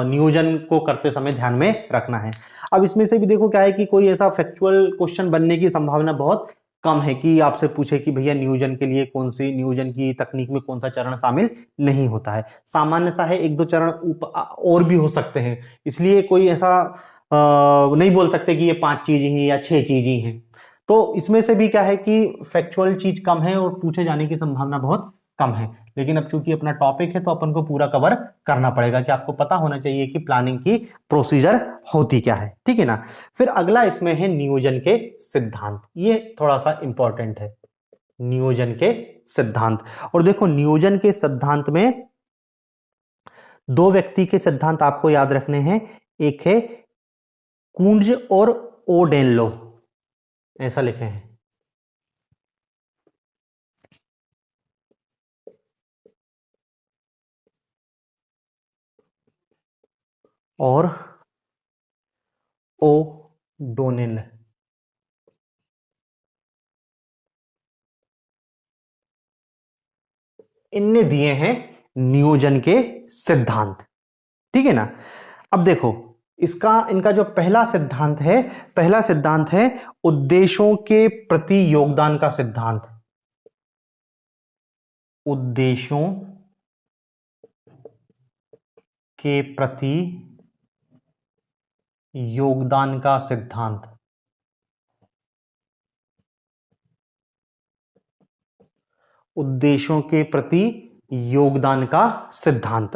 नियोजन को करते समय ध्यान में रखना है। अब इसमें से भी देखो क्या है कि कोई ऐसा फैक्चुअल क्वेश्चन बनने की संभावना बहुत कम है कि आपसे पूछे कि भैया नियोजन के लिए कौन सी, नियोजन की तकनीक में कौन सा चरण शामिल नहीं होता है। सामान्यता है एक दो चरण और भी हो सकते हैं, इसलिए कोई ऐसा नहीं बोल सकते कि ये 5 चीजें हैं या 6 चीजें हैं। तो इसमें से भी क्या है कि फैक्चुअल चीज कम है और पूछे जाने की संभावना बहुत कम है, लेकिन अब चूंकि अपना टॉपिक है तो अपन को पूरा कवर करना पड़ेगा कि आपको पता होना चाहिए कि प्लानिंग की प्रोसीजर होती क्या है। ठीक है ना। फिर अगला इसमें है नियोजन के सिद्धांत, ये थोड़ा सा इंपॉर्टेंट है, नियोजन के सिद्धांत। और देखो नियोजन के सिद्धांत में दो व्यक्ति के सिद्धांत आपको याद रखने हैं, एक है कूंज और ओडेनलो, ऐसा लिखे हैं। और ओ डोनेल, इनने दिए हैं नियोजन के सिद्धांत। ठीक है ना। अब देखो इसका, इनका जो पहला सिद्धांत है, पहला सिद्धांत है उद्देश्यों के प्रति योगदान का सिद्धांत। उद्देश्यों के प्रति योगदान का सिद्धांत। उद्देश्यों के प्रति योगदान का सिद्धांत।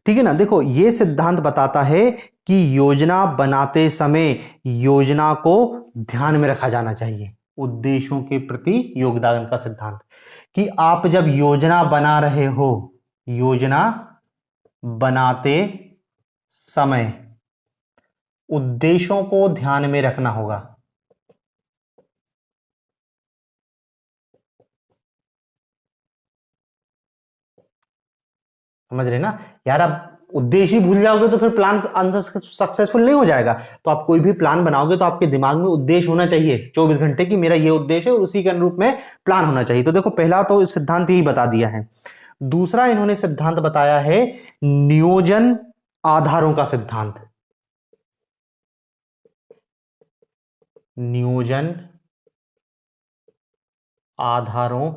ठीक है ना। देखो यह सिद्धांत बताता है कि योजना बनाते समय योजना को ध्यान में रखा जाना चाहिए। उद्देश्यों के प्रति योगदान का सिद्धांत कि आप जब योजना बना रहे हो, योजना बनाते समय उद्देश्यों को ध्यान में रखना होगा। समझ रहे ना यार। आप उद्देश्य ही भूल जाओगे तो फिर प्लान सक्सेसफुल नहीं हो जाएगा। तो आप कोई भी प्लान बनाओगे तो आपके दिमाग में उद्देश्य होना चाहिए 24 घंटे की, मेरा ये उद्देश्य है, और उसी के अनुरूप में प्लान होना चाहिए। तो देखो पहला तो सिद्धांत यही बता दिया है। दूसरा इन्होंने सिद्धांत बताया है नियोजन आधारों का सिद्धांत। नियोजन आधारों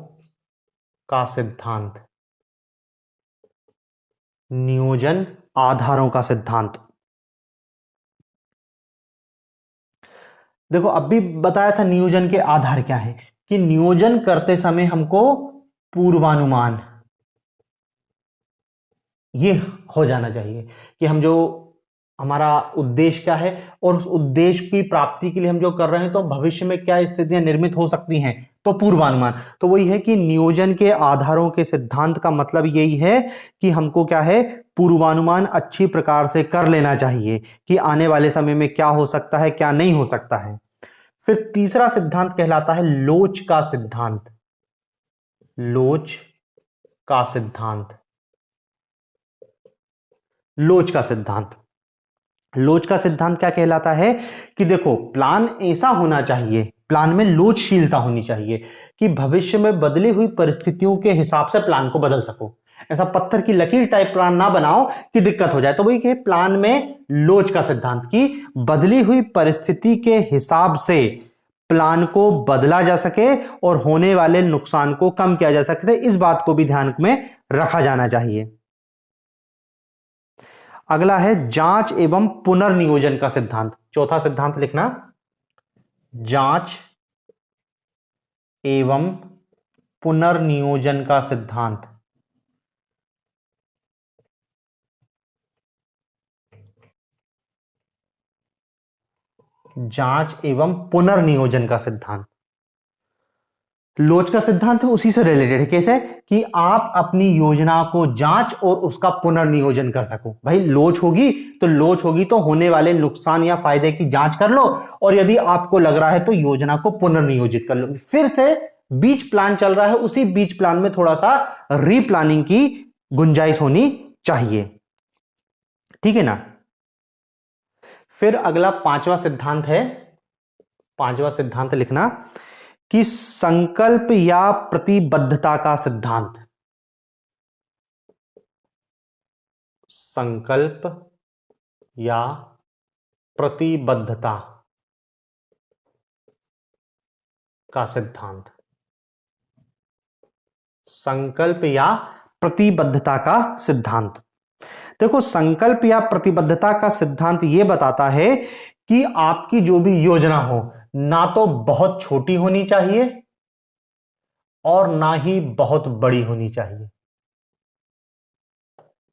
का सिद्धांत। नियोजन आधारों का सिद्धांत। देखो अब भी बताया था नियोजन के आधार क्या है, कि नियोजन करते समय हमको पूर्वानुमान ये हो जाना चाहिए कि हम जो हमारा उद्देश्य क्या है और उस उद्देश्य की प्राप्ति के लिए हम जो कर रहे हैं तो भविष्य में क्या स्थितियां निर्मित हो सकती हैं, तो पूर्वानुमान। तो वही है कि नियोजन के आधारों के सिद्धांत का मतलब यही है कि हमको क्या है, पूर्वानुमान अच्छी प्रकार से कर लेना चाहिए कि आने वाले समय में क्या हो सकता है क्या नहीं हो सकता है। फिर तीसरा सिद्धांत कहलाता है लोच का सिद्धांत। लोच का सिद्धांत। लोच का सिद्धांत। लोच का सिद्धांत क्या कहलाता है कि देखो प्लान ऐसा होना चाहिए, प्लान में लोचशीलता होनी चाहिए कि भविष्य में बदली हुई परिस्थितियों के हिसाब से प्लान को बदल सको। ऐसा पत्थर की लकीर टाइप प्लान ना बनाओ कि दिक्कत हो जाए। तो वही कि प्लान में लोच का सिद्धांत की बदली हुई परिस्थिति के हिसाब से प्लान को बदला जा सके और होने वाले नुकसान को कम किया जा सके, इस बात को भी ध्यान में रखा जाना चाहिए। अगला है जांच एवं पुनर्नियोजन का सिद्धांत। चौथा सिद्धांत लिखना, जांच एवं पुनर्नियोजन का सिद्धांत। जांच एवं पुनर्नियोजन का सिद्धांत। लोच का सिद्धांत है उसी से रिलेटेड है। कैसे कि आप अपनी योजना को जांच और उसका पुनर्नियोजन कर सको। भाई लोच होगी तो होने वाले नुकसान या फायदे की जांच कर लो, और यदि आपको लग रहा है तो योजना को पुनर्नियोजित कर लो। फिर से बीच प्लान चल रहा है, उसी बीच प्लान में थोड़ा सा रीप्लानिंग की गुंजाइश होनी चाहिए, ठीक है ना। फिर अगला पांचवा सिद्धांत है, पांचवा सिद्धांत लिखना कि संकल्प या प्रतिबद्धता का सिद्धांत। संकल्प या प्रतिबद्धता का सिद्धांत। संकल्प या प्रतिबद्धता का सिद्धांत। देखो संकल्प या प्रतिबद्धता का सिद्धांत यह बताता है कि आपकी जो भी योजना हो ना तो बहुत छोटी होनी चाहिए और ना ही बहुत बड़ी होनी चाहिए।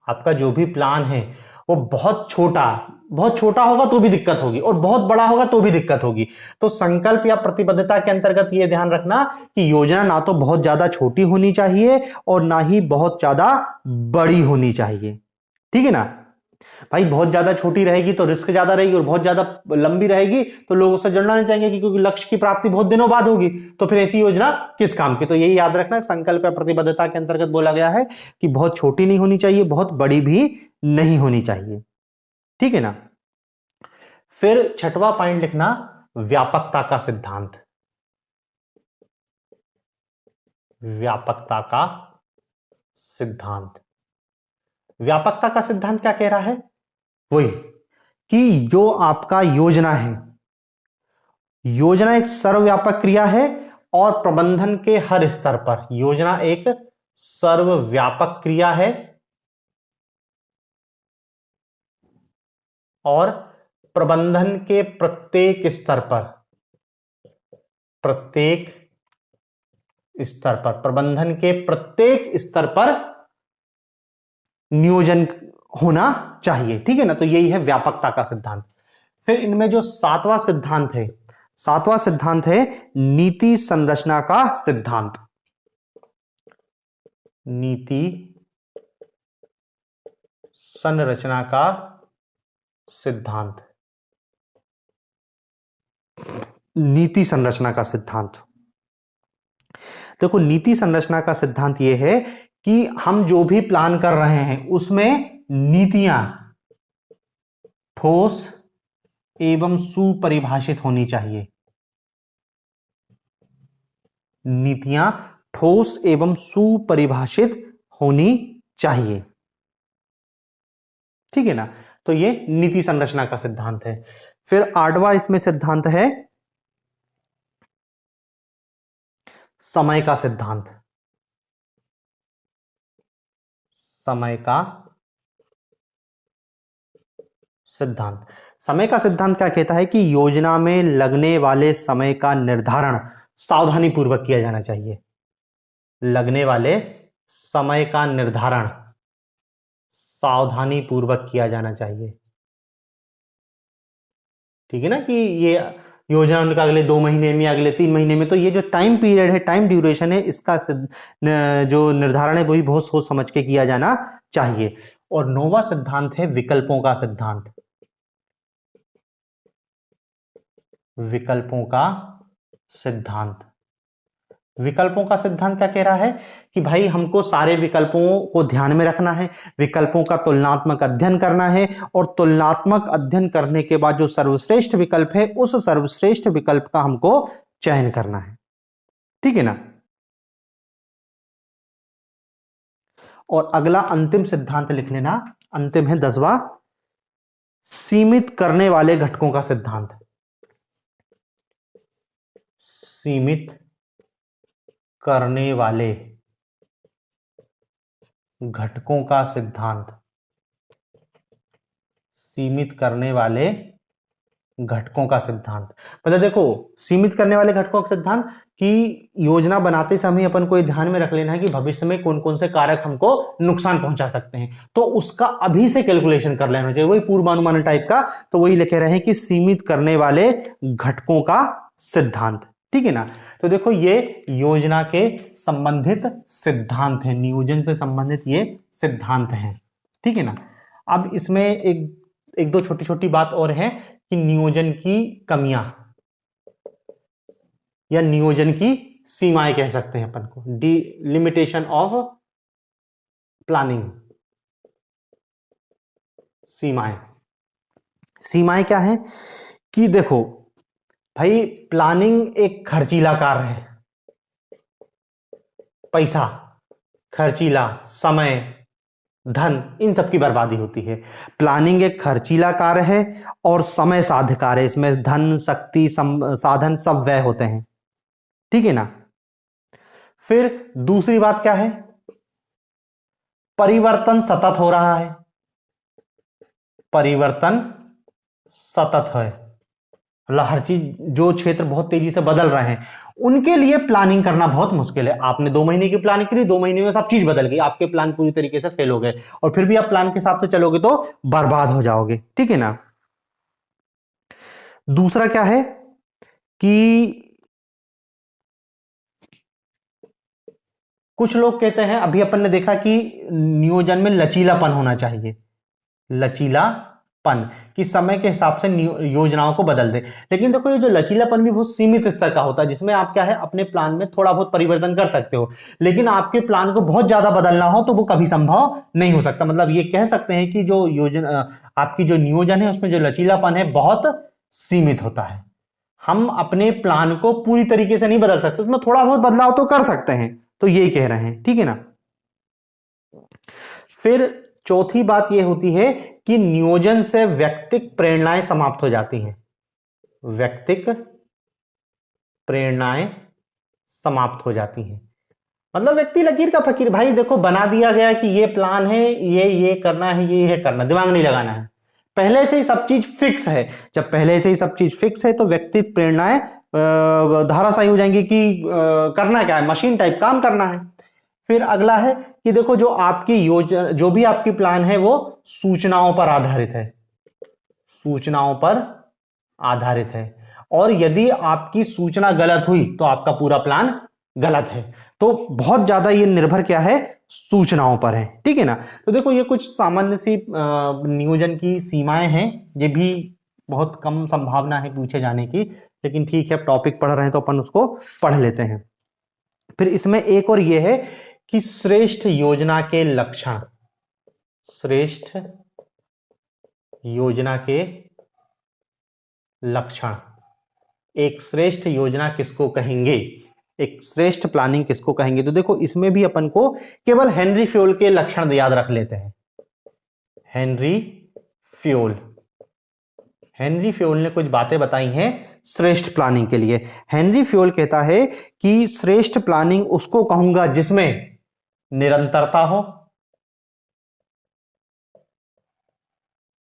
आपका जो भी प्लान है वो बहुत छोटा होगा तो भी दिक्कत होगी, और बहुत बड़ा होगा तो भी दिक्कत होगी। तो संकल्प या प्रतिबद्धता के अंतर्गत यह ध्यान रखना कि योजना ना तो बहुत ज्यादा छोटी होनी चाहिए और ना ही बहुत ज्यादा बड़ी होनी चाहिए, ठीक है ना। भाई बहुत ज्यादा छोटी रहेगी तो रिस्क ज्यादा रहेगी, और बहुत ज्यादा लंबी रहेगी तो लोग उससे जुड़ना नहीं चाहेंगे क्योंकि लक्ष्य की प्राप्ति बहुत दिनों बाद होगी। तो फिर ऐसी योजना किस काम की। तो यही याद रखना, संकल्प या प्रतिबद्धता के अंतर्गत बोला गया है कि बहुत छोटी नहीं होनी चाहिए, बहुत बड़ी भी नहीं होनी चाहिए, ठीक है ना। फिर छठवां पॉइंट लिखना, व्यापकता का सिद्धांत। व्यापकता का सिद्धांत। व्यापकता का सिद्धांत क्या कह रहा है, वही कि जो आपका योजना है, योजना एक सर्वव्यापक क्रिया है और प्रबंधन के हर स्तर पर योजना एक सर्वव्यापक क्रिया है और प्रबंधन के प्रत्येक स्तर पर, प्रबंधन के प्रत्येक स्तर पर नियोजन होना चाहिए, ठीक है ना। तो यही है व्यापकता का सिद्धांत। फिर इनमें जो सातवां सिद्धांत है, सातवां सिद्धांत है नीति संरचना का सिद्धांत। नीति संरचना का सिद्धांत। नीति संरचना का सिद्धांत। देखो नीति संरचना का सिद्धांत यह है कि हम जो भी प्लान कर रहे हैं उसमें नीतियां ठोस एवं सुपरिभाषित होनी चाहिए। नीतियां ठोस एवं सुपरिभाषित होनी चाहिए, ठीक है ना। तो ये नीति संरचना का सिद्धांत है। फिर 8वां इसमें सिद्धांत है समय का सिद्धांत। समय का सिद्धांत, समय का सिद्धांत क्या कहता है कि योजना में लगने वाले समय का निर्धारण सावधानी पूर्वक किया जाना चाहिए। लगने वाले समय का निर्धारण सावधानी पूर्वक किया जाना चाहिए, ठीक है ना। कि ये योजना उनका अगले 2 महीने में, अगले 3 महीने में, तो ये जो टाइम पीरियड है, टाइम ड्यूरेशन है, इसका जो निर्धारण है वही बहुत सोच समझ के किया जाना चाहिए। और 9वां सिद्धांत है विकल्पों का सिद्धांत। विकल्पों का सिद्धांत, विकल्पों का सिद्धांत क्या कह रहा है कि भाई हमको सारे विकल्पों को ध्यान में रखना है, विकल्पों का तुलनात्मक अध्ययन करना है, और तुलनात्मक अध्ययन करने के बाद जो सर्वश्रेष्ठ विकल्प है उस सर्वश्रेष्ठ विकल्प का हमको चयन करना है, ठीक है ना। और अगला अंतिम सिद्धांत लिख लेना, अंतिम है 10वां, सीमित करने वाले घटकों का सिद्धांत। सीमित करने वाले घटकों का सिद्धांत। सीमित करने वाले घटकों का सिद्धांत मतलब देखो, सीमित करने वाले घटकों का सिद्धांत कि योजना बनाते समय अपन को ये ध्यान में रख लेना है कि भविष्य में कौन कौन से कारक हमको नुकसान पहुंचा सकते हैं, तो उसका अभी से कैलकुलेशन कर लेना चाहिए, वही पूर्वानुमान टाइप का। तो वही लिखे रहे हैं कि सीमित करने वाले घटकों का सिद्धांत, ठीक है ना। तो देखो ये योजना के संबंधित सिद्धांत है, नियोजन से संबंधित ये सिद्धांत हैं, ठीक है ना। अब इसमें एक दो छोटी छोटी बात और है कि नियोजन की कमियां या नियोजन की सीमाएं कह सकते हैं अपन को, लिमिटेशन ऑफ प्लानिंग। सीमाएं, सीमाएं क्या है कि देखो भाई, प्लानिंग एक खर्चीला कार्य है, पैसा खर्चीला, समय, धन, इन सब की बर्बादी होती है। प्लानिंग एक खर्चीला कार्य है और समय साध्य कार्य है, इसमें धन, शक्ति, साधन सब व्यय होते हैं, ठीक है ना। फिर दूसरी बात क्या है, परिवर्तन सतत हो रहा है, परिवर्तन सतत है, मतलब हर चीज, जो क्षेत्र बहुत तेजी से बदल रहे हैं उनके लिए प्लानिंग करना बहुत मुश्किल है। आपने 2 महीने की प्लानिंग करी, 2 महीने में सब चीज बदल गई, आपके प्लान पूरी तरीके से फेल हो गए, और फिर भी आप प्लान के हिसाब से चलोगे तो बर्बाद हो जाओगे, ठीक है ना। दूसरा क्या है कि कुछ लोग कहते हैं, अभी अपन ने देखा कि नियोजन में लचीलापन होना चाहिए, लचीलापन, कि समय के हिसाब से योजनाओं को बदल दे। लेकिन देखो ये जो लचीलापन भी बहुत सीमित स्तर का होता है, जिसमें आप क्या है अपने प्लान में थोड़ा बहुत परिवर्तन कर सकते हो, लेकिन आपके प्लान को बहुत ज्यादा बदलना हो तो वो कभी संभव नहीं हो सकता। मतलब ये कह सकते हैं कि जो योजना, आपकी जो नियोजन है उसमें जो लचीलापन है बहुत सीमित होता है। हम अपने प्लान को पूरी तरीके से नहीं बदल सकते, उसमें थोड़ा बहुत बदलाव तो कर सकते हैं, तो यही कह रहे हैं, ठीक है ना। फिर चौथी बात यह होती है कि नियोजन से व्यक्तिक प्रेरणाएं समाप्त हो जाती हैं, व्यक्तिक प्रेरणाएं समाप्त हो जाती हैं। मतलब व्यक्ति लकीर का फकीर, भाई देखो बना दिया गया कि ये प्लान है, ये करना है, ये करना, दिमाग नहीं लगाना है, पहले से ही सब चीज फिक्स है। जब पहले से ही सब चीज फिक्स है तो व्यक्ति प्रेरणाएं धाराशायी हो जाएंगी कि करना क्या है, मशीन टाइप काम करना है। फिर अगला है कि देखो जो आपकी योजना, जो भी आपकी प्लान है वो सूचनाओं पर आधारित है, सूचनाओं पर आधारित है, और यदि आपकी सूचना गलत हुई तो आपका पूरा प्लान गलत है। तो बहुत ज्यादा ये निर्भर क्या है, सूचनाओं पर है, ठीक है ना। तो देखो ये कुछ सामान्य सी नियोजन की सीमाएं हैं, ये भी बहुत कम संभावना है पूछे जाने की, लेकिन ठीक है, टॉपिक पढ़ रहे हैं तो अपन उसको पढ़ लेते हैं। फिर इसमें एक और ये है कि श्रेष्ठ योजना के लक्षण, श्रेष्ठ योजना के लक्षण, एक श्रेष्ठ योजना किसको कहेंगे, एक श्रेष्ठ प्लानिंग किसको कहेंगे। तो देखो इसमें भी अपन को केवल हेनरी फ्योल के लक्षण याद रख लेते हैं। हेनरी फ्योल, हेनरी फ्योल ने कुछ बातें बताई हैं श्रेष्ठ प्लानिंग के लिए। हेनरी फ्योल कहता है कि श्रेष्ठ प्लानिंग उसको कहूंगा जिसमें निरंतरता हो,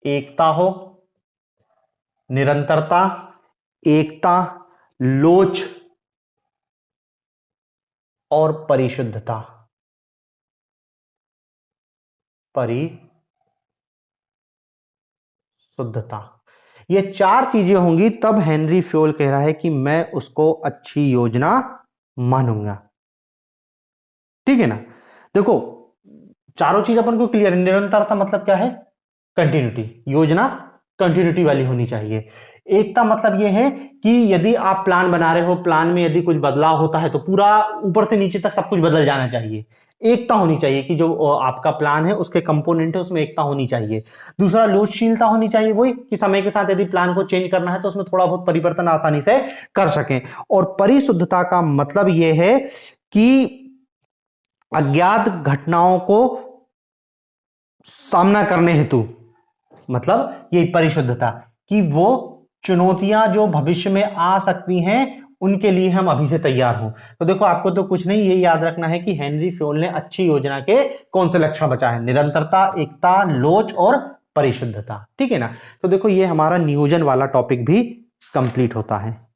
एकता हो, निरंतरता, एकता, लोच और परिशुद्धता, परिशुद्धता। ये चार चीजें होंगी तब हेनरी फ्योल कह रहा है कि मैं उसको अच्छी योजना मानूंगा। ठीक है ना। देखो चारों चीज अपन को क्लियर है। निरंतरता मतलब क्या है, कंटिन्यूटी, योजना कंटिन्यूटी वाली होनी चाहिए। एकता मतलब यह है कि यदि आप प्लान बना रहे हो, प्लान में यदि कुछ बदलाव होता है तो पूरा ऊपर से नीचे तक सब कुछ बदल जाना चाहिए। एकता होनी चाहिए कि जो आपका प्लान है उसके कंपोनेंट है उसमें एकता होनी चाहिए। दूसरा लोचशीलता होनी चाहिए, वही कि समय के साथ यदि प्लान को चेंज करना है तो उसमें थोड़ा बहुत परिवर्तन आसानी से कर सकें। और परिशुद्धता का मतलब यह है कि अज्ञात घटनाओं को सामना करने हेतु, मतलब ये परिशुद्धता कि वो चुनौतियां जो भविष्य में आ सकती हैं उनके लिए हम अभी से तैयार हों। तो देखो आपको तो कुछ नहीं, ये याद रखना है कि हेनरी फ्योल ने अच्छी योजना के कौन से लक्षण बचाए हैं, निरंतरता, एकता, लोच और परिशुद्धता। ठीक है ना। तो देखो ये हमारा नियोजन वाला टॉपिक भी कंप्लीट होता है।